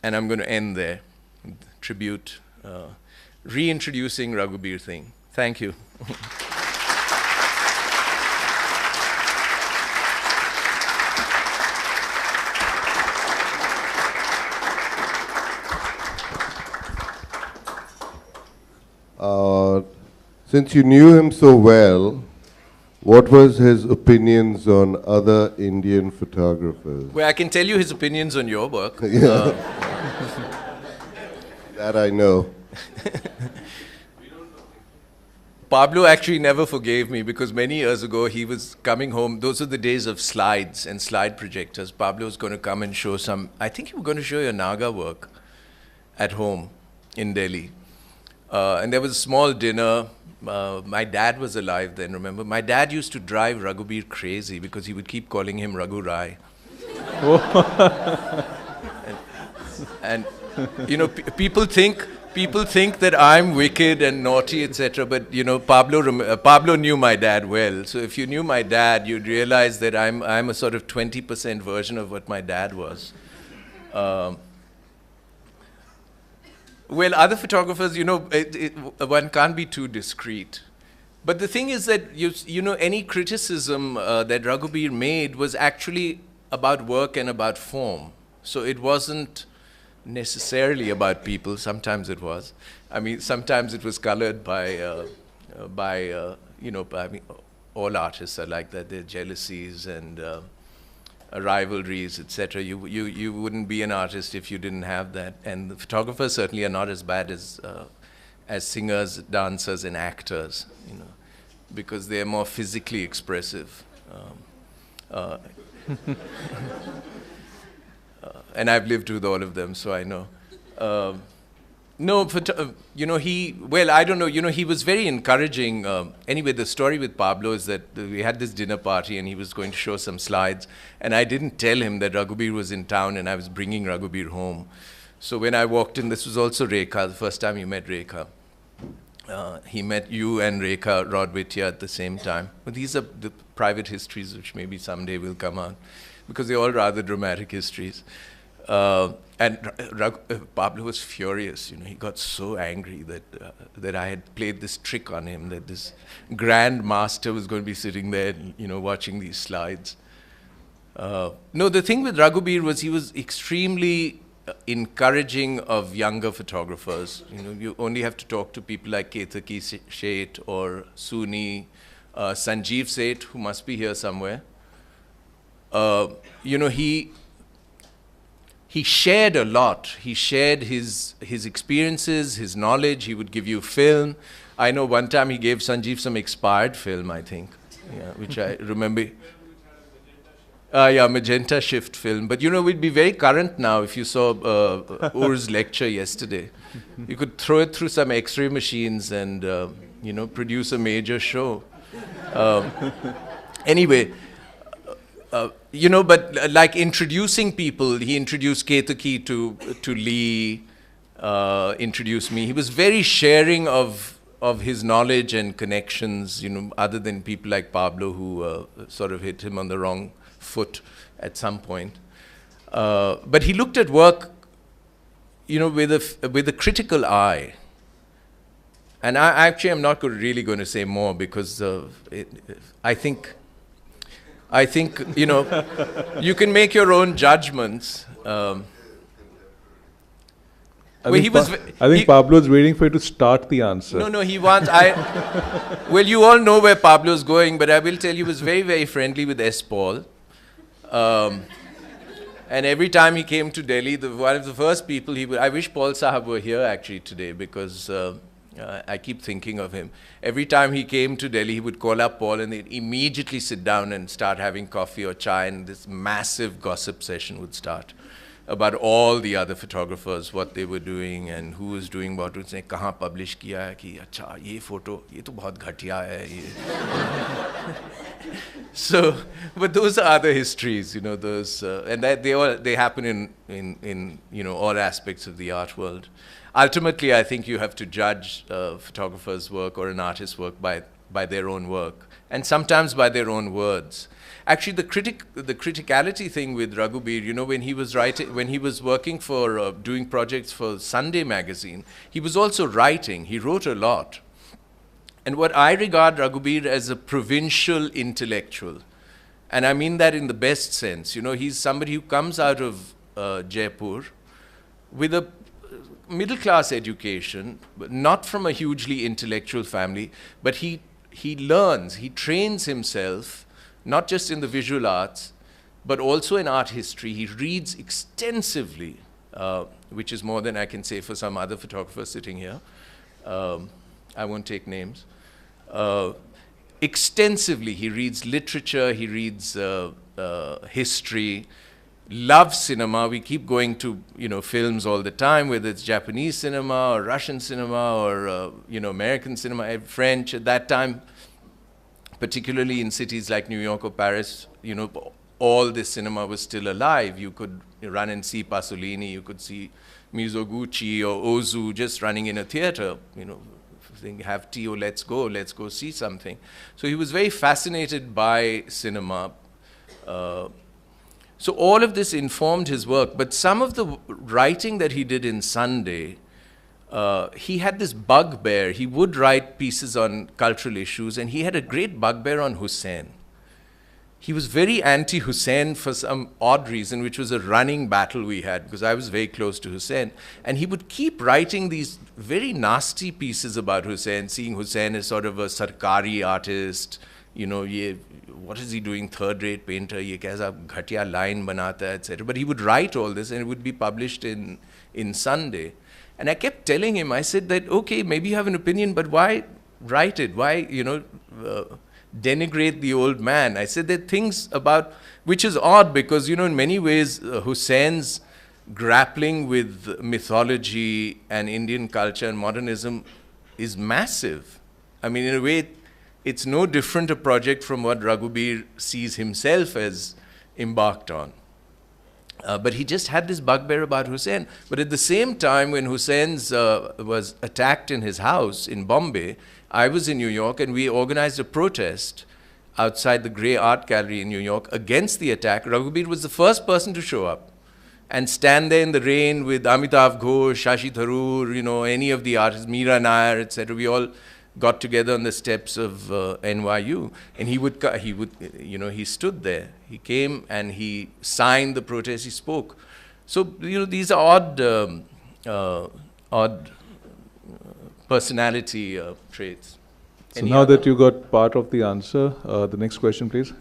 And I'm going to end there. Tribute, Reintroducing Raghubir Singh. Thank you. Since you knew him so well, what was his opinions on other Indian photographers? Well, I can tell you his opinions on your work. Yeah. That I know. Pablo actually never forgave me because many years ago he was coming home. Those are the days of slides and slide projectors. Pablo was going to come and show some, I think you were going to show your Naga work at home in Delhi. And there was a small dinner. My dad was alive then, remember? My dad used to drive Raghubir crazy because he would keep calling him Raghu Rai. and you know, people think that I'm wicked and naughty, etc. But you know, Pablo knew my dad well. So if you knew my dad, you'd realize that I'm a sort of 20% version of what my dad was. Well, other photographers, you know, one can't be too discreet. But the thing is that, you know, any criticism that Raghubir made was actually about work and about form. So it wasn't necessarily about people. Sometimes it was. I mean, sometimes it was colored by you know, I mean, all artists are like that. There are jealousies and rivalries, etc. You wouldn't be an artist if you didn't have that. And the photographers certainly are not as bad as singers, dancers, and actors, you know, because they are more physically expressive. And I've lived with all of them, so I know. No, you know, I don't know, you know, he was very encouraging. Anyway, the story with Pablo is that we had this dinner party and he was going to show some slides, and I didn't tell him that Raghubir was in town and I was bringing Raghubir home. So when I walked in, this was also Rekha, the first time he met Rekha. He met you and Rekha Rodwitya at the same time. But these are the private histories which maybe someday will come out, because they're all rather dramatic histories. And Pablo was furious, you know, he got so angry that I had played this trick on him, that this grand master was going to be sitting there, you know, watching these slides. No, the thing with Raghubir was he was extremely encouraging of younger photographers. You know, you only have to talk to people like Ketaki Sheth or Suni, Sanjeev Seth, who must be here somewhere. You know, he shared a lot. He shared his experiences, his knowledge. He would give you film. I know one time he gave Sanjeev some expired film, I think, yeah, which I remember. Yeah, magenta shift film. But you know, we'd be very current now if you saw Ur's lecture yesterday. You could throw it through some X-ray machines and, you know, produce a major show. Anyway, you know, but like introducing people, he introduced Ketaki to Lee, introduced me. He was very sharing of his knowledge and connections, you know, other than people like Pablo who sort of hit him on the wrong foot at some point. But he looked at work, you know, with a critical eye. And I'm not really going to say more because I think, you know, you can make your own judgments. I think Pablo's waiting for you to start the answer. No, he wants, well, you all know where Pablo's going, but I will tell you, he was very, very friendly with S. Paul. And every time he came to Delhi, one of the first people I wish Paul Sahab were here actually today, because I keep thinking of him. Every time he came to Delhi, he would call up Paul and they'd immediately sit down and start having coffee or chai, and this massive gossip session would start about all the other photographers, what they were doing and who was doing what. Would say, "Kahan publish kiya hai ki acha ye photo ye to bahut ghatiya hai." So, but those are other histories, you know. Those and they happen in you know, all aspects of the art world. Ultimately, I think you have to judge a photographer's work or an artist's work by their own work, and sometimes by their own words. Actually, the criticality thing with Raghubir, you know, when he was working for doing projects for Sunday magazine, he was also writing. He wrote a lot. And what I regard Raghubir as a provincial intellectual, and I mean that in the best sense. You know, he's somebody who comes out of Jaipur with a middle-class education, but not from a hugely intellectual family, but he learns, he trains himself, not just in the visual arts, but also in art history. He reads extensively, which is more than I can say for some other photographers sitting here. I won't take names. Extensively, he reads literature, he reads history, loves cinema. We keep going to, you know, films all the time, whether it's Japanese cinema or Russian cinema or, you know, American cinema, French. At that time, particularly in cities like New York or Paris, you know, all this cinema was still alive. You could run and see Pasolini, you could see Mizoguchi or Ozu just running in a theater, you know, have tea or let's go see something. So he was very fascinated by cinema. So all of this informed his work, but some of the writing that he did in Sunday, he had this bugbear. He would write pieces on cultural issues, and he had a great bugbear on Hussain. He was very anti-Hussain for some odd reason, which was a running battle we had, because I was very close to Hussain. And he would keep writing these very nasty pieces about Hussain, seeing Hussain as sort of a sarkari artist, you know, what is he doing, third-rate painter, ye kaisa ghatiya line banata hai, etc. But he would write all this, and it would be published in Sunday. And I kept telling him, I said that, okay, maybe you have an opinion, but why write it? Why, you know, denigrate the old man? I said there are things about, which is odd because, you know, in many ways, Hussein's grappling with mythology and Indian culture and modernism is massive. I mean, in a way, it's no different a project from what Raghubir sees himself as embarked on. But he just had this bugbear about Hussain. But at the same time, when Hussein's was attacked in his house in Bombay, I was in New York, and we organized a protest outside the Grey Art Gallery in New York against the attack. Raghubir was the first person to show up and stand there in the rain with Amitav Ghosh, Shashi Tharoor, you know, any of the artists, Meera Nair, etc. We all got together on the steps of NYU, and he would, you know, he stood there. He came and he signed the protest. He spoke. So, you know, these are odd personality traits. So now that you got part of the answer, the next question, please.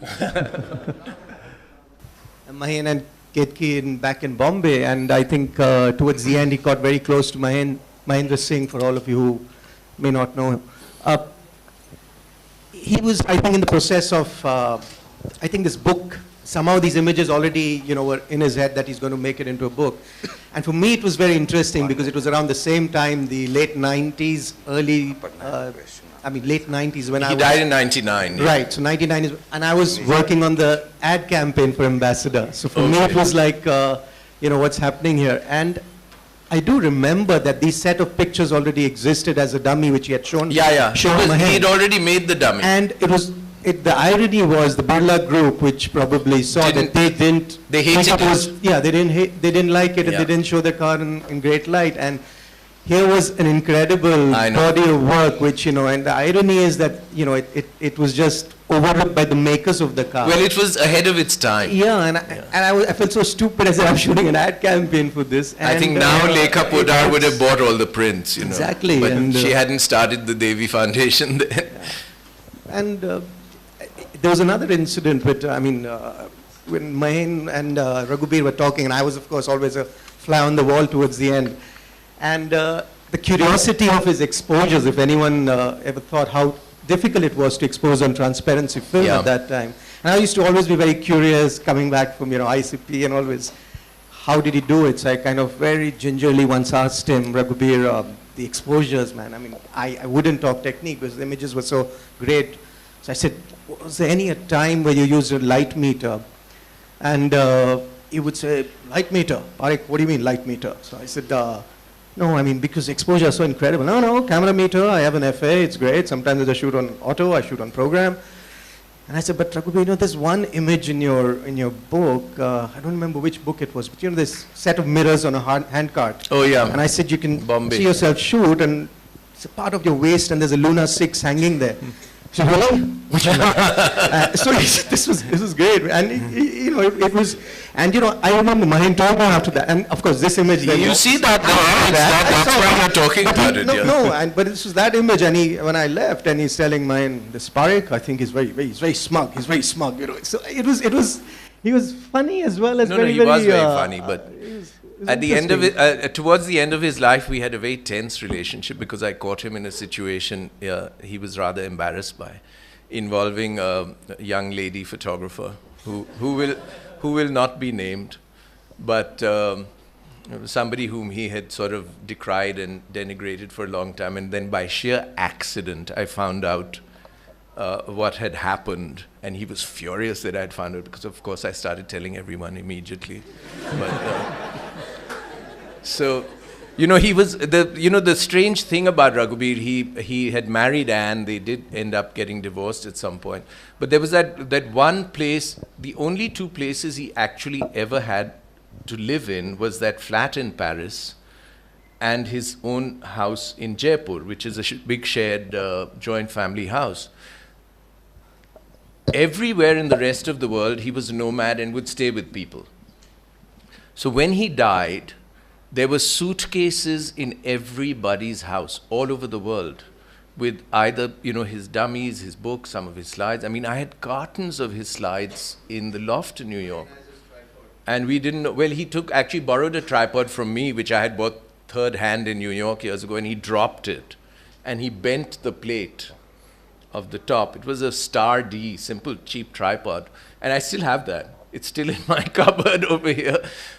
Mahen and Ketki back in Bombay, and I think towards the end he got very close to Mahendra Singh, for all of you who may not know him. He was, I think, in the process of, I think this book, somehow these images already, you know, were in his head that he's going to make it into a book. And for me it was very interesting because it was around the same time, the late 90s, late 90s when he died in 99. Right, so 99 is, and I was working on the ad campaign for Ambassador. So for me it was like, you know, what's happening here? And I do remember that these set of pictures already existed as a dummy, which he had shown. Yeah. He had already made the dummy. And it was, the irony was the Birla Group, which probably saw that they didn't. They hated it. Yeah, they didn't like it, and they didn't show the car in great light. And here was an incredible body of work, which, and the irony is that, it was just overlooked by the makers of the car. Well, it was ahead of its time. Yeah, and I felt so stupid. I said, I'm shooting an ad campaign for this. And I think now Lekha Podar would have bought all the prints, Exactly. But she hadn't started the Devi Foundation then. Yeah. And there was another incident with, when Mahin and Raghubir were talking, and I was, of course, always a fly on the wall towards the end. And the curiosity of his exposures, if anyone ever thought how difficult it was to expose on transparency film at that time. And I used to always be very curious, coming back from, ICP, and always, how did he do it? So I kind of very gingerly once asked him, Raghubir, the exposures, man. I wouldn't talk technique because the images were so great. So I said, was there any time where you used a light meter? And he would say, light meter? Parekh, what do you mean light meter? So I said, no, because exposure is so incredible. No, camera meter, I have an FA, it's great. Sometimes I shoot on auto, I shoot on program. And I said, but Raghubir, there's one image in your book, I don't remember which book it was, but this set of mirrors on a handcart. Oh, yeah. And I said, you can see yourself shoot, and it's a part of your waist, and there's a Luna 6 hanging there. So really? So this was great, and it was, and I remember Mahin told me after that, and of course this image. You see that that's why you're talking about it. But this was that image, and when I left, and he's telling Mahin, this Parekh, I think he's very smug. He's very smug, So he was funny as well as he was very funny, but. At the end of it, towards the end of his life, we had a very tense relationship because I caught him in a situation he was rather embarrassed by, involving a young lady photographer who will not be named, but somebody whom he had sort of decried and denigrated for a long time, and then by sheer accident, I found out what had happened, and he was furious that I had found out because, of course, I started telling everyone immediately, but. So, he was, the strange thing about Raghubir, he had married Anne, they did end up getting divorced at some point. But there was that one place, the only two places he actually ever had to live in was that flat in Paris and his own house in Jaipur, which is a big shared joint family house. Everywhere in the rest of the world, he was a nomad and would stay with people. So when he died, there were suitcases in everybody's house all over the world with either, his dummies, his books, some of his slides. I had cartons of his slides in the loft in New York. And we didn't know, well, he actually borrowed a tripod from me, which I had bought third hand in New York years ago, and he dropped it. And he bent the plate of the top. It was a Star D, simple, cheap tripod. And I still have that. It's still in my cupboard over here.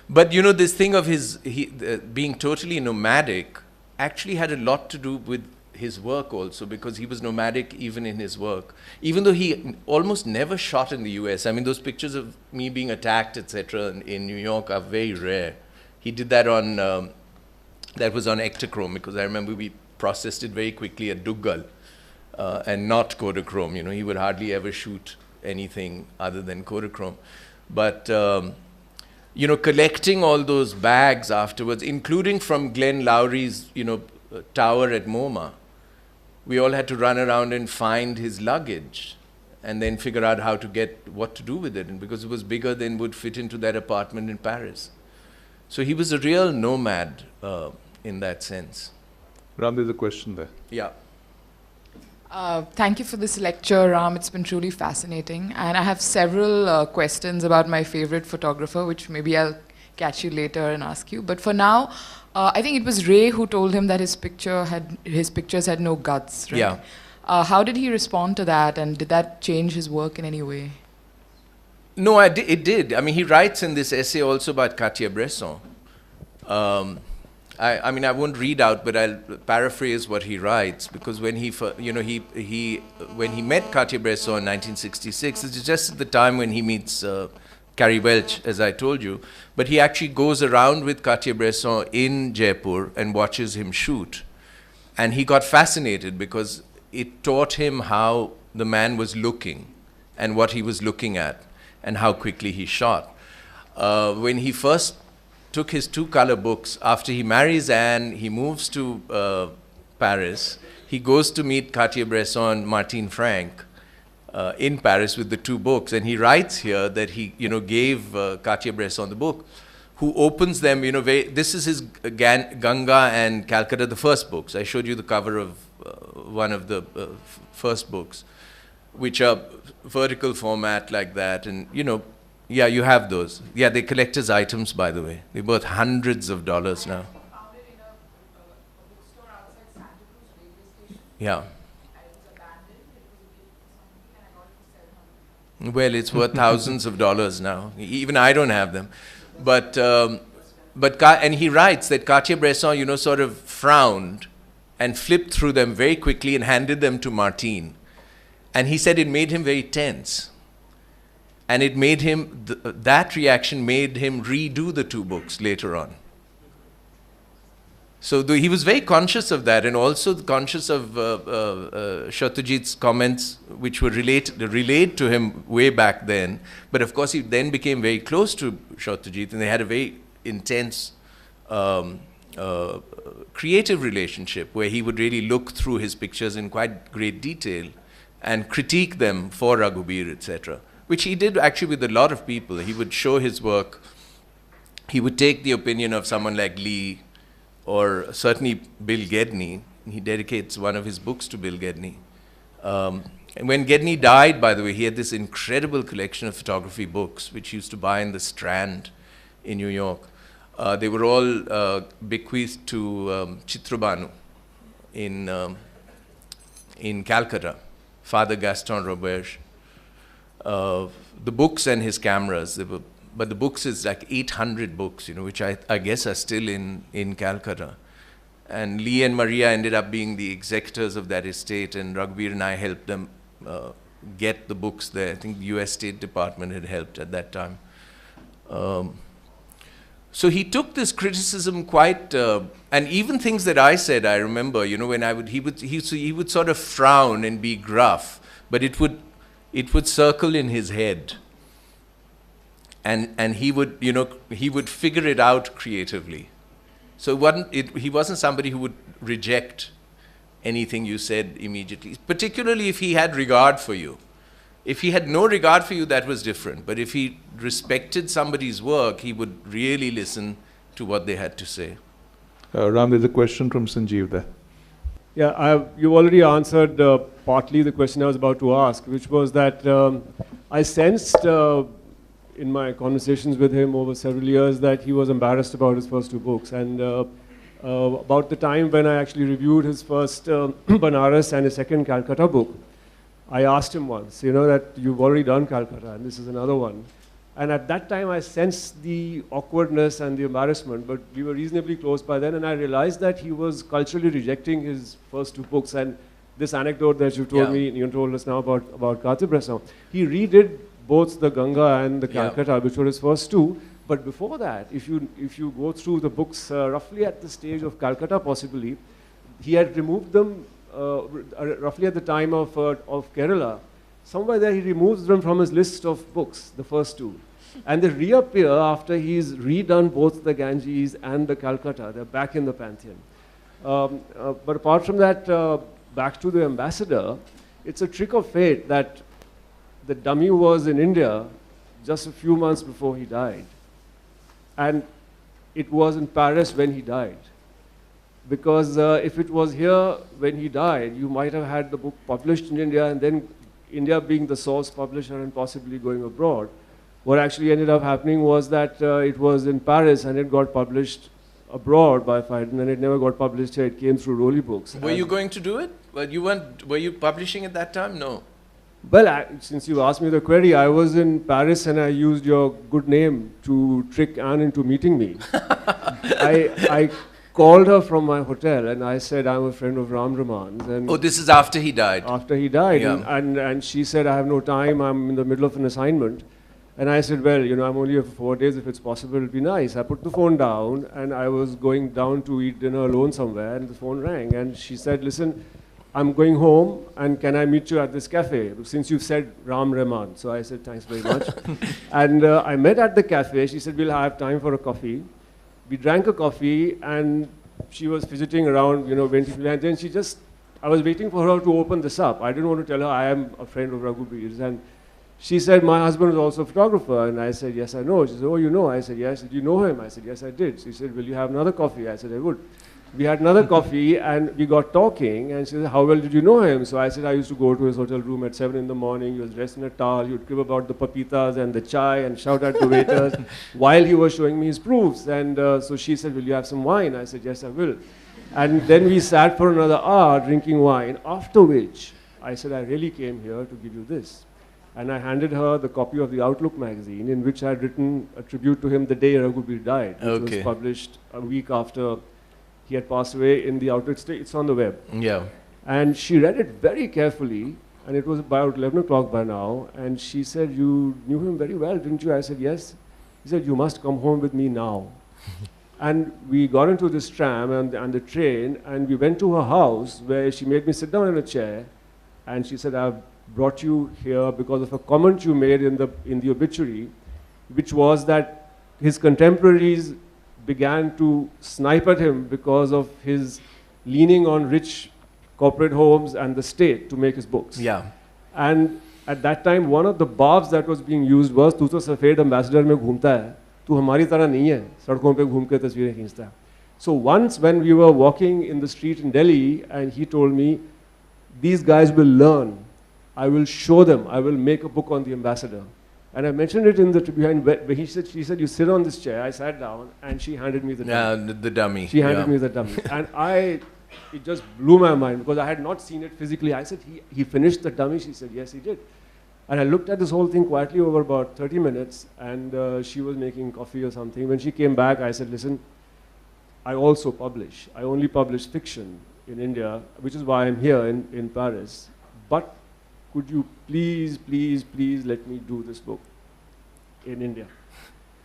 But this thing of his being totally nomadic actually had a lot to do with his work also, because he was nomadic even in his work. Even though he almost never shot in the US. Those pictures of me being attacked, etc., in New York are very rare. He did that that was on Ektachrome, because I remember we processed it very quickly at Duggal and not Kodachrome. He would hardly ever shoot anything other than Kodachrome. But, collecting all those bags afterwards, including from Glenn Lowry's, tower at MoMA, we all had to run around and find his luggage and then figure out what to do with it, and because it was bigger than would fit into that apartment in Paris. So he was a real nomad in that sense. Ram, there's a question there. Yeah. Thank you for this lecture, Ram. It's been truly fascinating. And I have several questions about my favorite photographer, which maybe I'll catch you later and ask you. But for now, I think it was Ray who told him that his pictures had no guts, right? Yeah. How did he respond to that, and did that change his work in any way? No, it did. He writes in this essay also about Cartier-Bresson. I won't read out, but I'll paraphrase what he writes, because when when he met Cartier-Bresson in 1966, it's just at the time when he meets Carrie Welch, as I told you, but he actually goes around with Cartier-Bresson in Jaipur and watches him shoot. And he got fascinated because it taught him how the man was looking and what he was looking at and how quickly he shot. When he first took his two-color books. After he marries Anne, he moves to Paris. He goes to meet Cartier-Bresson, Martin Frank, in Paris with the two books. And he writes here that he, gave Cartier-Bresson the book, who opens them, this is his Ganga and Calcutta, the first books. I showed you the cover of one of the first books, which are vertical format like that. And, yeah, you have those. Yeah, they're collector's items, by the way. They're worth hundreds of dollars now. Yeah. Well, it's worth thousands of dollars now. Even I don't have them. And he writes that Cartier-Bresson, sort of frowned and flipped through them very quickly and handed them to Martin. And he said it made him very tense. And it made him, that reaction made him redo the two books later on. So he was very conscious of that, and also conscious of Satyajit's comments, which were relayed to him way back then. But of course, he then became very close to Satyajit, and they had a very intense creative relationship where he would really look through his pictures in quite great detail and critique them for Raghubir, etc., which he did actually with a lot of people. He would show his work. He would take the opinion of someone like Lee, or certainly Bill Gedney. He dedicates one of his books to Bill Gedney. And when Gedney died, by the way, he had this incredible collection of photography books, which he used to buy in the Strand in New York. They were all bequeathed to Chitrabhanu in Calcutta, Father Gaston Roberge. The books and his cameras, but the books is like 800 books, which I guess are still in Calcutta. And Lee and Maria ended up being the executors of that estate, and Raghubir and I helped them get the books there. I think the US State Department had helped at that time. So he took this criticism quite, and even things that I said, I remember, when he would sort of frown and be gruff, but it would circle in his head. And he would figure it out creatively. So he wasn't somebody who would reject anything you said immediately, particularly if he had regard for you. If he had no regard for you, that was different. But if he respected somebody's work, he would really listen to what they had to say. Ram, there's a question from Sanjeev there. Yeah, you've already answered partly the question I was about to ask, which was that I sensed in my conversations with him over several years that he was embarrassed about his first two books. And about the time when I actually reviewed his first Banaras and his second Calcutta book, I asked him once, that you've already done Calcutta and this is another one. And at that time I sensed the awkwardness and the embarrassment, but we were reasonably close by then, and I realized that he was culturally rejecting his first two books. And this anecdote that you told me, you told us now about Cartier-Bresson, he redid both the Ganga and the Calcutta, which were his first two. But before that, if you go through the books roughly at the stage of Calcutta possibly, he had removed them roughly at the time of Kerala. Somewhere there he removes them from his list of books, the first two. And they reappear after he's redone both the Ganges and the Calcutta. They're back in the pantheon. But apart from that, back to the ambassador, it's a trick of fate that the dummy was in India just a few months before he died. And it was in Paris when he died. Because if it was here when he died, you might have had the book published in India, and then India being the source publisher and possibly going abroad. What actually ended up happening was that it was in Paris and it got published abroad by Phaidon, and it never got published here. It came through Roli Books. Were you going to do it? Well, were you publishing at that time? No. Well, since you asked me the query, I was in Paris and I used your good name to trick Anne into meeting me. I called her from my hotel and I said, I'm a friend of Ram Raman's. And oh, this is after he died? After he died. Yeah. And she said, I have no time, I'm in the middle of an assignment. And I said, well, I'm only here for 4 days, if it's possible, it'll be nice. I put the phone down and I was going down to eat dinner alone somewhere, and the phone rang. And she said, listen, I'm going home, and can I meet you at this cafe? Since you've said Ram Rahman. So I said, thanks very much. And I met at the cafe. She said, we'll have time for a coffee. we drank a coffee, and she was fidgeting around, you know, and then she just, I was waiting for her to open this up. I didn't want to tell her I am a friend of Raghubir's, and she said, my husband is also a photographer, and I said, yes, I know. She said, oh, you know? I said, yes. Did you know him? I said, yes, I did. She said, will you have another coffee? I said, I would. We had another coffee, and we got talking, and she said, how well did you know him? So I said, I used to go to his hotel room at 7 in the morning. He was dressed in a towel. He would crib about the papitas and the chai and shout at the waiters while he was showing me his proofs. And so she said, will you have some wine? I said, yes, I will. And then we sat for another hour drinking wine, after which I said, I really came here to give you this. And I handed her the copy of the Outlook magazine, in which I had written a tribute to him the day Raghubir died, which was published a week after he had passed away in the Outlook. It's on the web. Yeah. And she read it very carefully, and it was about 11 o'clock by now, and she said, you knew him very well, didn't you? I said, yes. He said, you must come home with me now. And we got into this tram and the train, and we went to her house, where she made me sit down in a chair, and she said, I've brought you here because of a comment you made in the obituary, which was that his contemporaries began to snipe at him because of his leaning on rich corporate homes and the state to make his books. Yeah. And at that time, one of the barbs that was being used was, "Tu to safed ambassador mein ghumta hai, tu hamari tarah nahi hai, sadkon pe ghum ke tasveerein खींचता." So once when we were walking in the street in Delhi, and he told me, these guys will learn. I will show them. I will make a book on the ambassador. And I mentioned it in the behind where she said, you sit on this chair. I sat down, and she handed me the dummy. The dummy. She handed me the dummy. And it just blew my mind, because I had not seen it physically. I said, he finished the dummy? She said, yes, he did. And I looked at this whole thing quietly over about 30 minutes, and she was making coffee or something. When she came back, I said, listen, I also publish. I only publish fiction in India, which is why I'm here in Paris. But could you please, please, please let me do this book in India?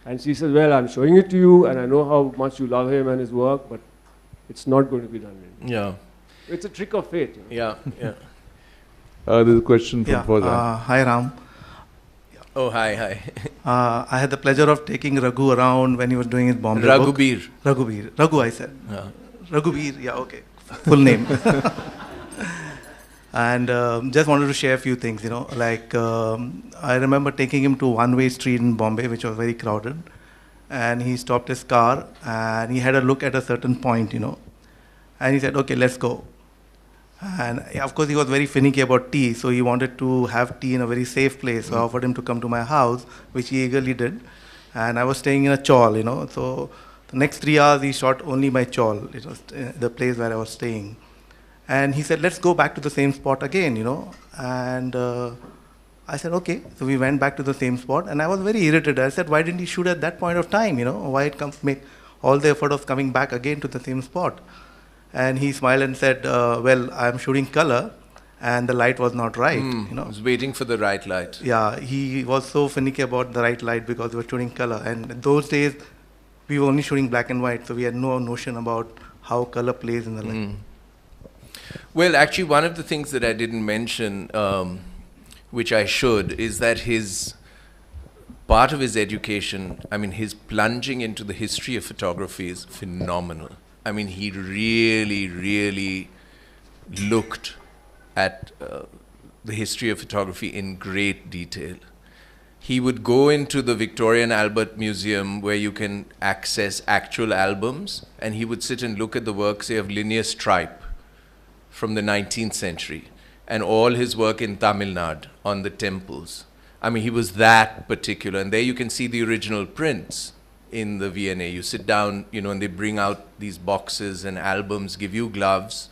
And she said, well, I'm showing it to you, and I know how much you love him and his work, but it's not going to be done in India. Yeah. It's a trick of fate. You know? Yeah, yeah. There's a question from Fauzan. Hi, Ram. Oh, hi. I had the pleasure of taking Raghu around when he was doing his Bombay Raghubir. book. Raghubir. Raghu, I said. Yeah. Raghubir, yeah, okay. Full name. And just wanted to share a few things, you know. Like, I remember taking him to one-way street in Bombay, which was very crowded. And he stopped his car, and he had a look at a certain point, you know. And he said, okay, let's go. And of course, he was very finicky about tea, so he wanted to have tea in a very safe place. So I offered him to come to my house, which he eagerly did. And I was staying in a chawl, you know. So the next 3 hours, he shot only my chawl. It was the place where I was staying. And he said, let's go back to the same spot again, you know. And I said, okay. So we went back to the same spot, and I was very irritated. I said, why didn't he shoot at that point of time, you know? Why make all the effort of coming back again to the same spot? And he smiled and said, well, I'm shooting color, and the light was not right, you know. I was waiting for the right light. Yeah, he was so finicky about the right light because we were shooting color. And in those days, we were only shooting black and white, so we had no notion about how color plays in the light. Well, actually, one of the things that I didn't mention, which I should, is that part of his education, I mean, his plunging into the history of photography is phenomenal. I mean, he really, really looked at the history of photography in great detail. He would go into the Victoria and Albert Museum, where you can access actual albums, and he would sit and look at the work, say, of Linear Stripe from the 19th century, and all his work in Tamil Nadu on the temples. I mean, he was that particular. And there you can see the original prints in the V&A. You sit down, you know, and they bring out these boxes and albums, give you gloves.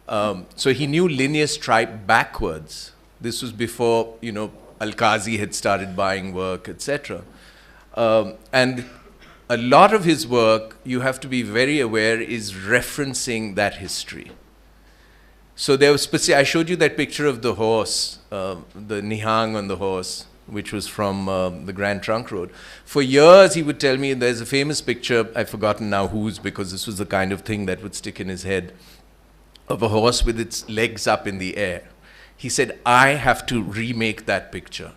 So he knew Linear Stripe backwards. This was before, you know, Al-Qazi had started buying work, etc. And a lot of his work, you have to be very aware, is referencing that history. So there was I showed you that picture of the horse, the Nihang on the horse, which was from the Grand Trunk Road. For years, he would tell me, there's a famous picture, I've forgotten now whose, because this was the kind of thing that would stick in his head, of a horse with its legs up in the air. He said, I have to remake that picture.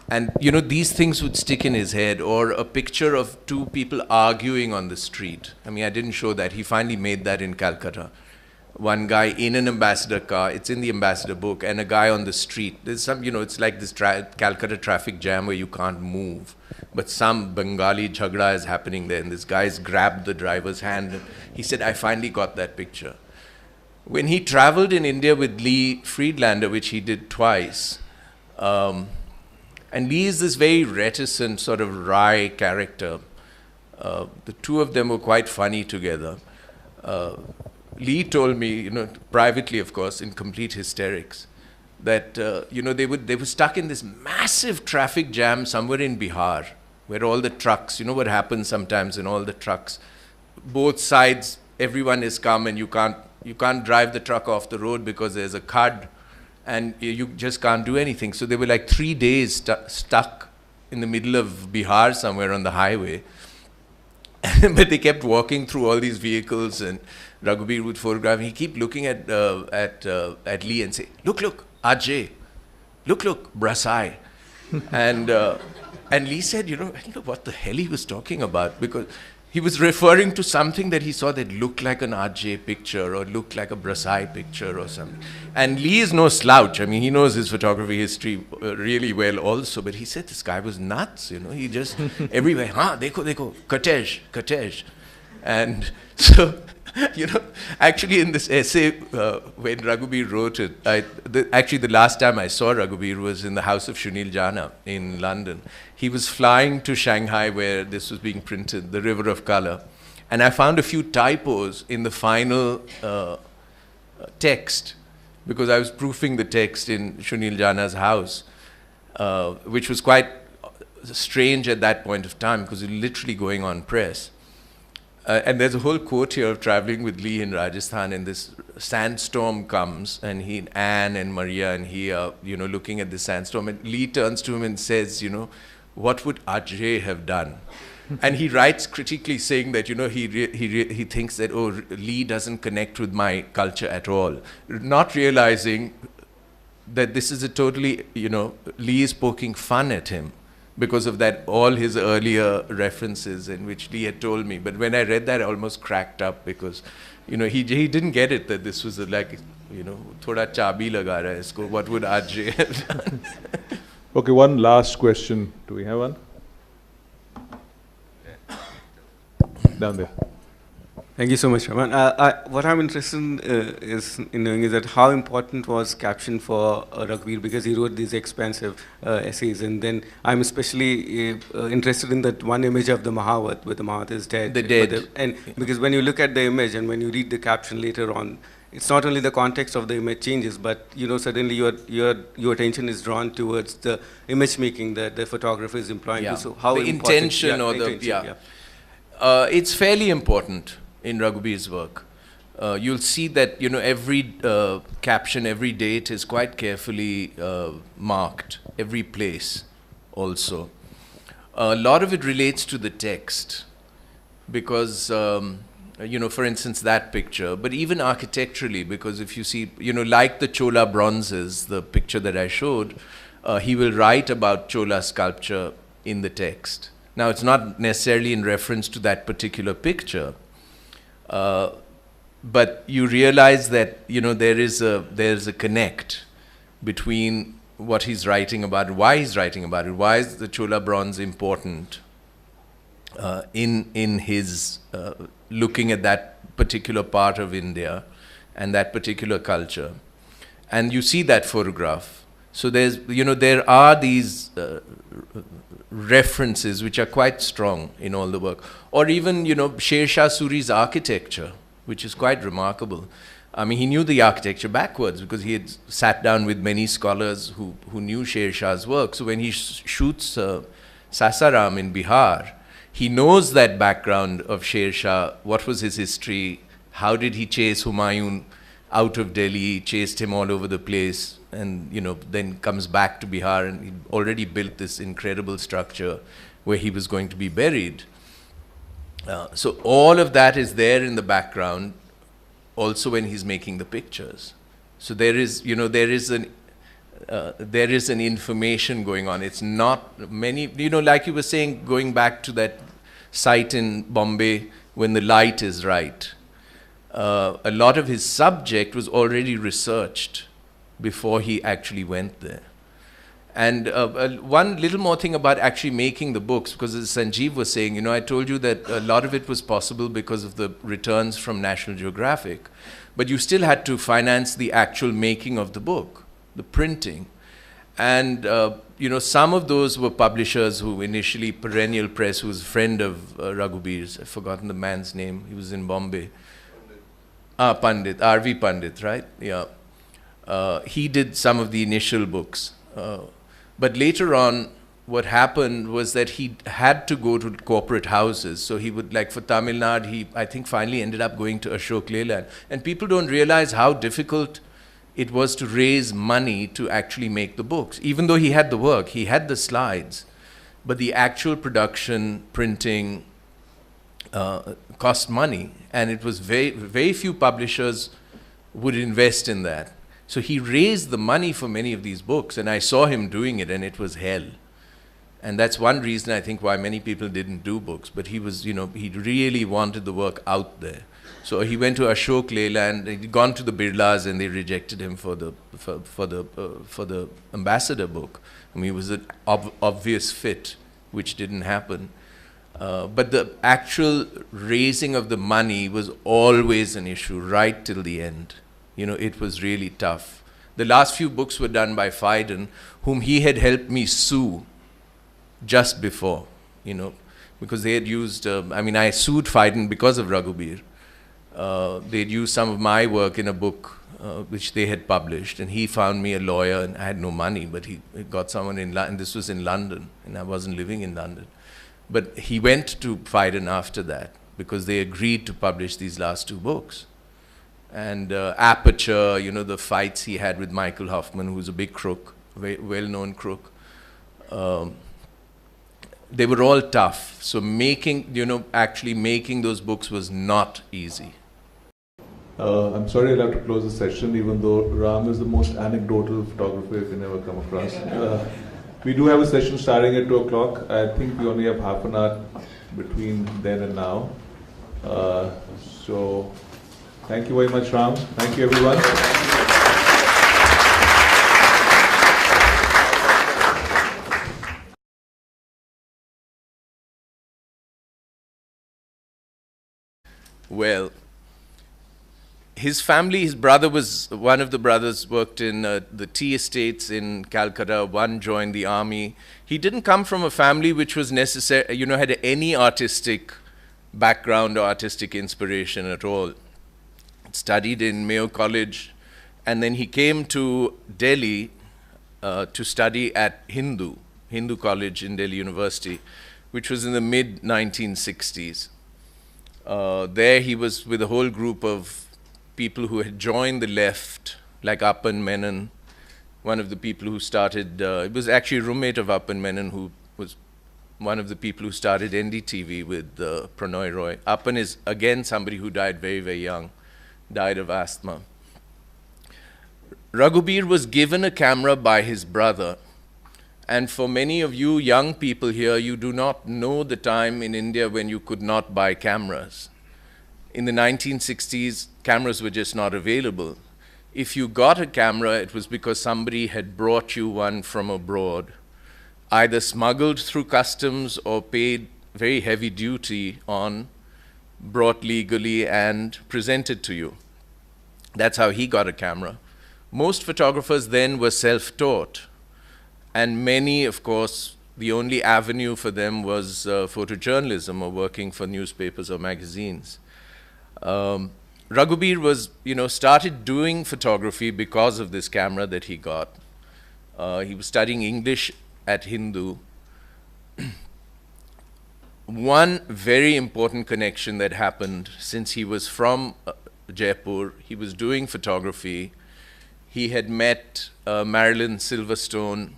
And, you know, these things would stick in his head, or a picture of two people arguing on the street. I mean, I didn't show that. He finally made that in Calcutta. One guy in an ambassador car, it's in the ambassador book, and a guy on the street. There's some, you know, it's like this Calcutta traffic jam where you can't move. But some Bengali jhagda is happening there, and this guy's grabbed the driver's hand, and he said, I finally got that picture. When he traveled in India with Lee Friedlander, which he did twice, and Lee is this very reticent, sort of wry character. The two of them were quite funny together. Lee told me, you know, privately, of course, in complete hysterics, that, you know, they were stuck in this massive traffic jam somewhere in Bihar, where all the trucks, you know what happens sometimes in all the trucks, both sides, everyone is come, and you can't drive the truck off the road because there's a khad, and you just can't do anything. So they were like 3 days stuck in the middle of Bihar somewhere on the highway. But they kept walking through all these vehicles, and Raghubir would photograph. He kept looking at Lee and say, look, Ajay, look, Brasai. And Lee said, you know, I don't know what the hell he was talking about, because he was referring to something that he saw that looked like an Ajay picture or looked like a Brasai picture or something. And Lee is no slouch. I mean, he knows his photography history really well also. But he said this guy was nuts, you know. He just, everywhere, dekho, Katej. And so, you know, actually in this essay, when Raghubir wrote it, actually the last time I saw Raghubir was in the house of Sunil Jana in London. He was flying to Shanghai where this was being printed, The River of Color. And I found a few typos in the final text, because I was proofing the text in Sunil Jana's house, which was quite strange at that point of time, because it was literally going on press. And there's a whole quote here of traveling with Lee in Rajasthan, and this sandstorm comes, and Anne and Maria and he are, you know, looking at the sandstorm, and Lee turns to him and says, you know, what would Ajay have done? And he writes critically saying that, you know, he thinks that, oh, Lee doesn't connect with my culture at all, not realizing that this is a totally, you know, Lee is poking fun at him, because of that, all his earlier references in which Lee had told me. But when I read that, I almost cracked up, because, you know, he didn't get it, that this was like, you know, thoda chabi laga raha hai isko, what would Ajay have done? Okay, one last question. Do we have one? Down there. Thank you so much, Rahman. What I'm interested in knowing is that how important was caption for Raghubir, because he wrote these expansive essays, and then I'm especially interested in that one image of the Mahabhat, where the Mahabhat is dead. The dead. And because when you look at the image and when you read the caption later on, it's not only the context of the image changes, but, you know, suddenly your attention is drawn towards the image making that the photographer is employing. Yeah. So how the intention, or the, it's fairly important in Raghubir's work. You'll see that, you know, every caption, every date is quite carefully marked, every place also. A lot of it relates to the text, because, you know, for instance, that picture, but even architecturally, because if you see, you know, like the Chola bronzes, the picture that I showed, he will write about Chola sculpture in the text. Now, it's not necessarily in reference to that particular picture, but you realize that, you know, there's a connect between what he's writing about and why he's writing about it. Why is the Chola bronze important in his looking at that particular part of India and that particular culture? And you see that photograph. So there's, you know, there are these references which are quite strong in all the work. Or even, you know, Sher Shah Suri's architecture, which is quite remarkable. I mean, he knew the architecture backwards, because he had sat down with many scholars who knew Sher Shah's work. So when he shoots Sasaram in Bihar, he knows that background of Sher Shah, what was his history, how did he chase Humayun out of Delhi, chased him all over the place, and, you know, then comes back to Bihar, and he already built this incredible structure where he was going to be buried. So all of that is there in the background also when he's making the pictures. So there is, you know, there is there is an information going on. It's not many, like you were saying, going back to that site in Bombay when the light is right. A lot of his subject was already researched before he actually went there. And one little more thing about actually making the books, because as Sanjeev was saying, I told you that a lot of it was possible because of the returns from National Geographic, but you still had to finance the actual making of the book, the printing. And, some of those were publishers who initially, Perennial Press, who was a friend of Raghubir's, I've forgotten the man's name, he was in Bombay. Pandit, R.V. Pandit, right? Yeah. He did some of the initial books. But later on, what happened was that he had to go to corporate houses. So he would, like for Tamil Nadu, he, I think, finally ended up going to Ashok Leyland. And people don't realize how difficult it was to raise money to actually make the books. Even though he had the work, he had the slides, but the actual production, printing, cost money. And it was very few publishers would invest in that. So he raised the money for many of these books, and I saw him doing it, and it was hell. And that's one reason I think why many people didn't do books. But he was, he really wanted the work out there. So he went to Ashok Leyland, he'd gone to the Birlas, and they rejected him for the ambassador book. I mean, it was an obvious fit, which didn't happen. But the actual raising of the money was always an issue right till the end. It was really tough. The last few books were done by Phaidon, whom he had helped me sue just before, because they had used, I sued Phaidon because of Raghubir. They'd used some of my work in a book which they had published, and he found me a lawyer, and I had no money, but he got someone in London, and this was in London, and I wasn't living in London. But he went to Phaidon after that, because they agreed to publish these last two books. And Aperture, the fights he had with Michael Hoffman, who's a big crook, well-known crook. They were all tough. So actually making those books was not easy. I'm sorry I'll have to close the session, even though Ram is the most anecdotal photographer you can ever come across. We do have a session starting at 2 o'clock. I think we only have half an hour between then and now. So thank you very much, Ram. Thank you, everyone. Well, his family, his brother one of the brothers worked in the tea estates in Calcutta. One joined the army. He didn't come from a family which was necessary, had any artistic background or artistic inspiration at all. Studied in Mayo College, and then he came to Delhi to study at Hindu College in Delhi University, which was in the mid-1960s. There he was with a whole group of people who had joined the left, like Appan Menon, one of the people who started, it was actually a roommate of Appan Menon, who was one of the people who started NDTV with Pranoy Roy. Appan is, again, somebody who died very, very young, died of asthma. Raghubir was given a camera by his brother. And for many of you young people here, you do not know the time in India when you could not buy cameras. In the 1960s, cameras were just not available. If you got a camera, it was because somebody had brought you one from abroad, either smuggled through customs or paid very heavy duty on, brought legally and presented to you. That's how he got a camera. Most photographers then were self-taught. And many, of course, the only avenue for them was photojournalism or working for newspapers or magazines. Raghubir was, started doing photography because of this camera that he got. He was studying English at Hindu. One very important connection that happened, since he was from Jaipur, he was doing photography. He had met Marilyn Silverstone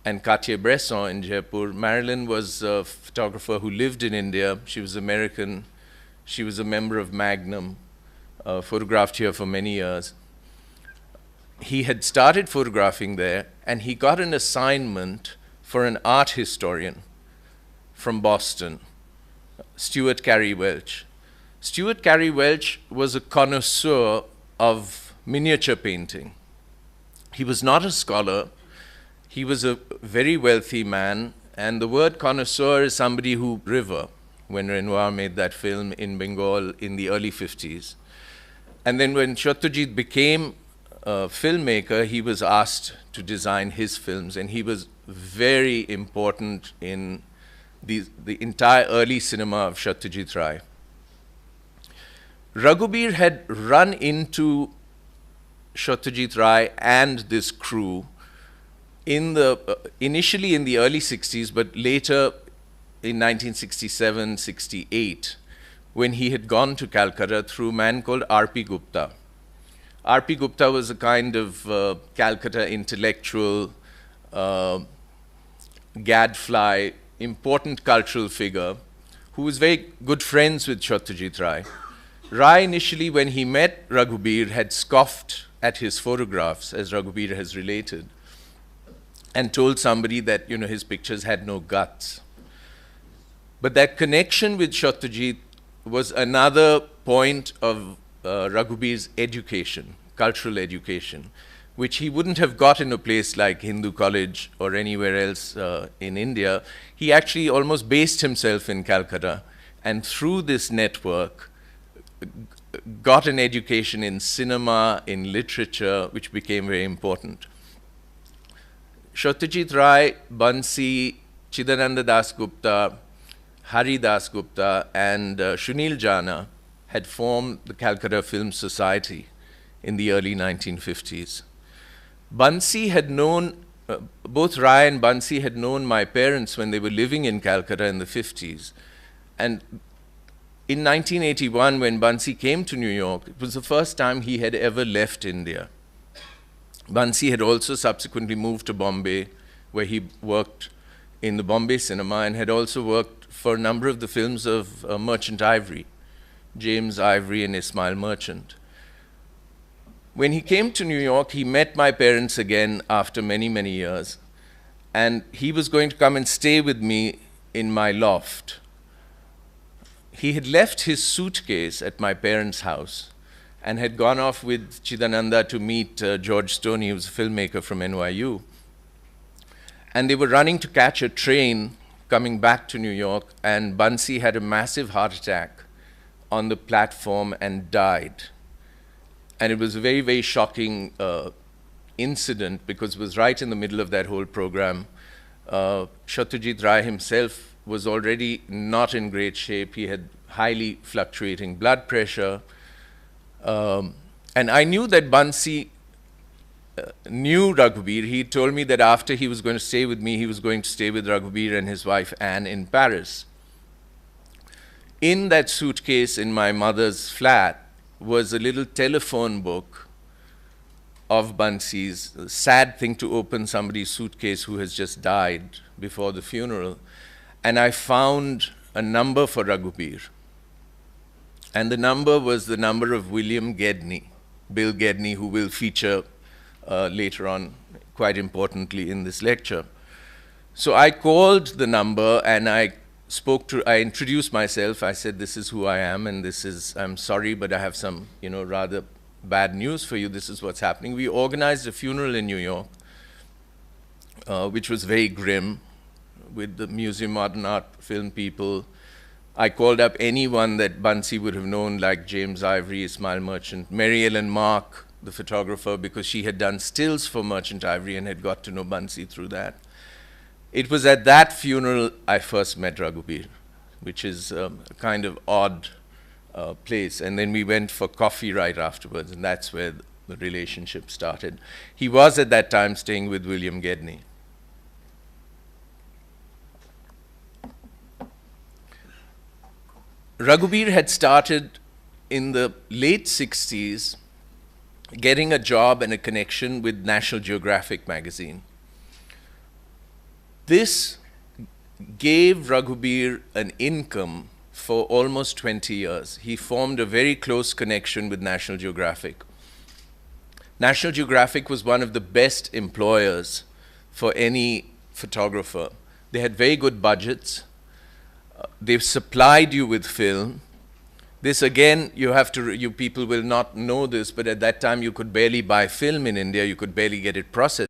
and Cartier-Bresson in Jaipur. Marilyn was a photographer who lived in India. She was American. She was a member of Magnum, photographed here for many years. he had started photographing there, and he got an assignment for an art historian from Boston, Stuart Carey Welch. Stuart Carey Welch was a connoisseur of miniature painting. He was not a scholar. He was a very wealthy man, and the word connoisseur is somebody who river, when Renoir made that film in Bengal in the early 50s. And then when Satyajit became a filmmaker, he was asked to design his films, and he was very important in the entire early cinema of Satyajit Ray. Raghubir had run into Satyajit Ray and this crew initially in the early 60s, but later in 1967-68, when he had gone to Calcutta through a man called R.P. Gupta. R.P. Gupta was a kind of Calcutta intellectual, gadfly, important cultural figure who was very good friends with Satyajit Ray. Ray initially, when he met Raghubir, had scoffed at his photographs, as Raghubir has related, and told somebody that, you know, his pictures had no guts. But that connection with Satyajit was another point of Raghubir's education, cultural education, which he wouldn't have got in a place like Hindu College or anywhere else in India. He actually almost based himself in Calcutta, and through this network got an education in cinema, in literature, which became very important. Satyajit Ray, Bansi, Chidananda Das Gupta, Hari Das Gupta, and Sunil Jana had formed the Calcutta Film Society in the early 1950s. Bansi had known, both Ray and Bansi had known my parents when they were living in Calcutta in the 50s. And in 1981, when Bansi came to New York, it was the first time he had ever left India. Bansi had also subsequently moved to Bombay, where he worked in the Bombay cinema and had also worked for a number of the films of Merchant Ivory, James Ivory and Ismail Merchant. When he came to New York, he met my parents again after many, many years, and he was going to come and stay with me in my loft. He had left his suitcase at my parents' house and had gone off with Chidananda to meet George Stoney, who was a filmmaker from NYU. And they were running to catch a train coming back to New York, and Bansi had a massive heart attack on the platform and died. And it was a very, very shocking incident, because it was right in the middle of that whole program. Satyajit Ray himself was already not in great shape. He had highly fluctuating blood pressure. And I knew that Bansi knew Raghubir. He told me that after he was going to stay with me, he was going to stay with Raghubir and his wife Anne in Paris. In that suitcase in my mother's flat was a little telephone book of Bansi's. A sad thing to open somebody's suitcase who has just died before the funeral. And I found a number for Raghubir. And the number was the number of William Gedney, Bill Gedney, who will feature later on, quite importantly, in this lecture. So I called the number and I introduced myself. I said, this is who I am, and this is, I'm sorry, but I have some, rather bad news for you. This is what's happening. We organized a funeral in New York, which was very grim, with the Museum of Modern Art film people. I called up anyone that Bansi would have known, like James Ivory, Ismail Merchant, Mary Ellen Mark, the photographer, because she had done stills for Merchant Ivory and had got to know Bansi through that. It was at that funeral I first met Raghubir, which is a kind of odd place. And then we went for coffee right afterwards, and that's where the relationship started. He was at that time staying with William Gedney. Raghubir had started in the late 60s getting a job and a connection with National Geographic magazine. This gave Raghubir an income for almost 20 years. He formed a very close connection with National Geographic. National Geographic was one of the best employers for any photographer. They had very good budgets. They've supplied you with film. This again, you people will not know this, but at that time you could barely buy film in India. You could barely get it processed.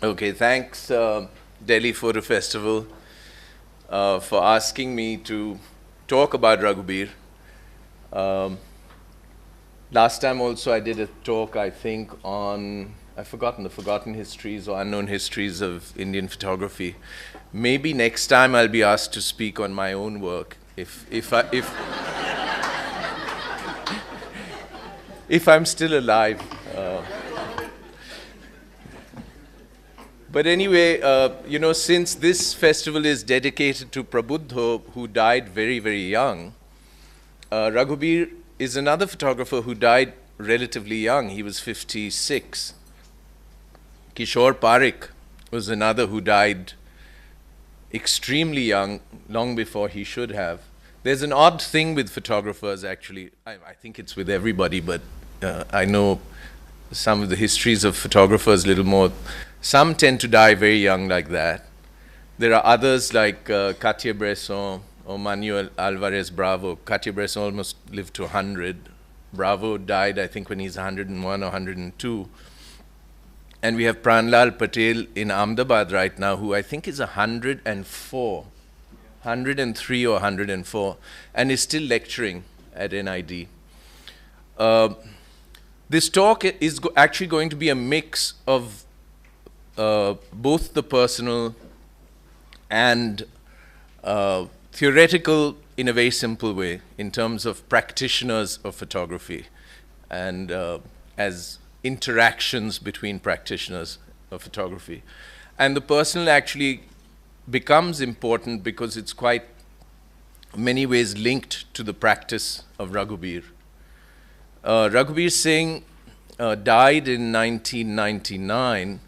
Okay, thanks Delhi Photo Festival for asking me to talk about Raghubir. Last time also I did a talk, I think, on, I've forgotten, the forgotten histories or unknown histories of Indian photography. Maybe next time I'll be asked to speak on my own work, if I'm still alive. But anyway, you know, since this festival is dedicated to Prabuddha, who died very, very young, Raghubir is another photographer who died relatively young. He was 56. Kishore Parekh was another who died extremely young, long before he should have. There's an odd thing with photographers, actually. I think it's with everybody, but I know some of the histories of photographers a little more. Some tend to die very young like that. There are others like Cartier-Bresson or Manuel Alvarez Bravo. Cartier-Bresson almost lived to 100. Bravo died, I think, when he's 101 or 102. And we have Pranlal Patel in Ahmedabad right now, who I think is 104, 103 or 104, and is still lecturing at NID. This talk is actually going to be a mix of both the personal and theoretical in a very simple way in terms of practitioners of photography and as interactions between practitioners of photography. And the personal actually becomes important because it's quite many ways linked to the practice of Raghubir. Raghubir Singh died in 1999,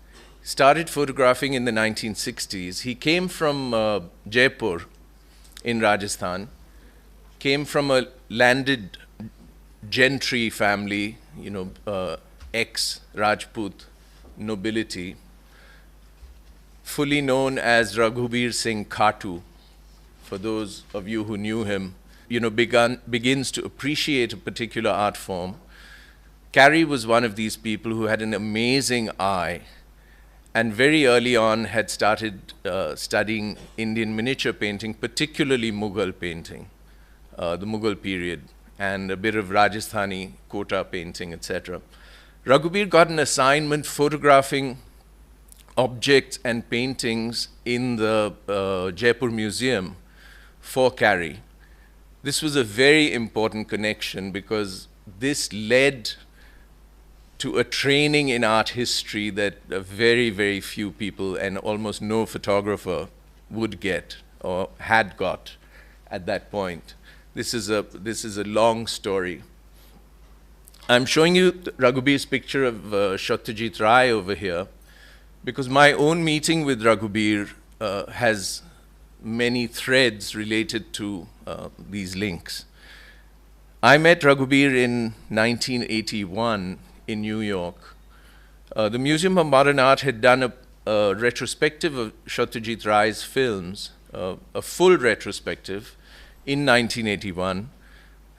started photographing in the 1960s. He came from Jaipur in Rajasthan, came from a landed gentry family, you know, ex-Rajput nobility, fully known as Raghubir Singh Khatu. For those of you who knew him, you know, begins to appreciate a particular art form. Carey was one of these people who had an amazing eye and very early on had started studying Indian miniature painting, particularly Mughal painting, the Mughal period, and a bit of Rajasthani Kota painting, etc. Raghubir got an assignment photographing objects and paintings in the Jaipur Museum for Carey. This was a very important connection because this led to a training in art history that very, very few people and almost no photographer would get or had got at that point. This is a long story. I'm showing you Raghubir's picture of Satyajit Ray over here because my own meeting with Raghubir has many threads related to these links. I met Raghubir in 1981 in New York. The Museum of Modern Art had done a retrospective of Satyajit Ray's films, a full retrospective in 1981.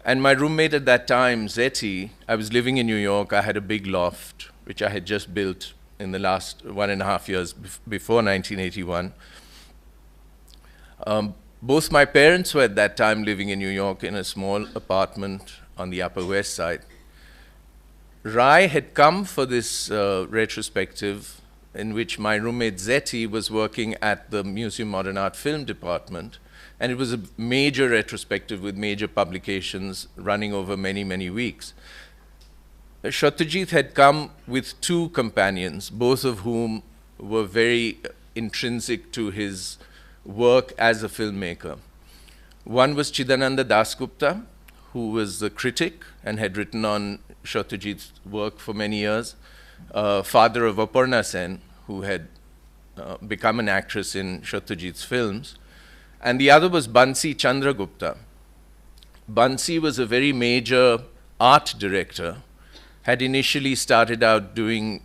And my roommate at that time, Zeti, I was living in New York. I had a big loft, which I had just built in the last 1.5 years before 1981. Both my parents were at that time living in New York in a small apartment on the Upper West Side. Rai had come for this retrospective in which my roommate Zeti was working at the Museum of Modern Art Film Department, and it was a major retrospective with major publications running over many, many weeks. Satyajit had come with 2 companions, both of whom were very intrinsic to his work as a filmmaker. One was Chidananda Dasgupta, who was the critic and had written on Satyajit's work for many years, father of Aparna Sen, who had become an actress in Satyajit's films. And the other was Bansi Chandragupta. Bansi was a very major art director, had initially started out doing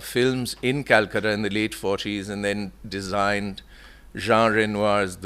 films in Calcutta in the late 40s and then designed Jean Renoir's The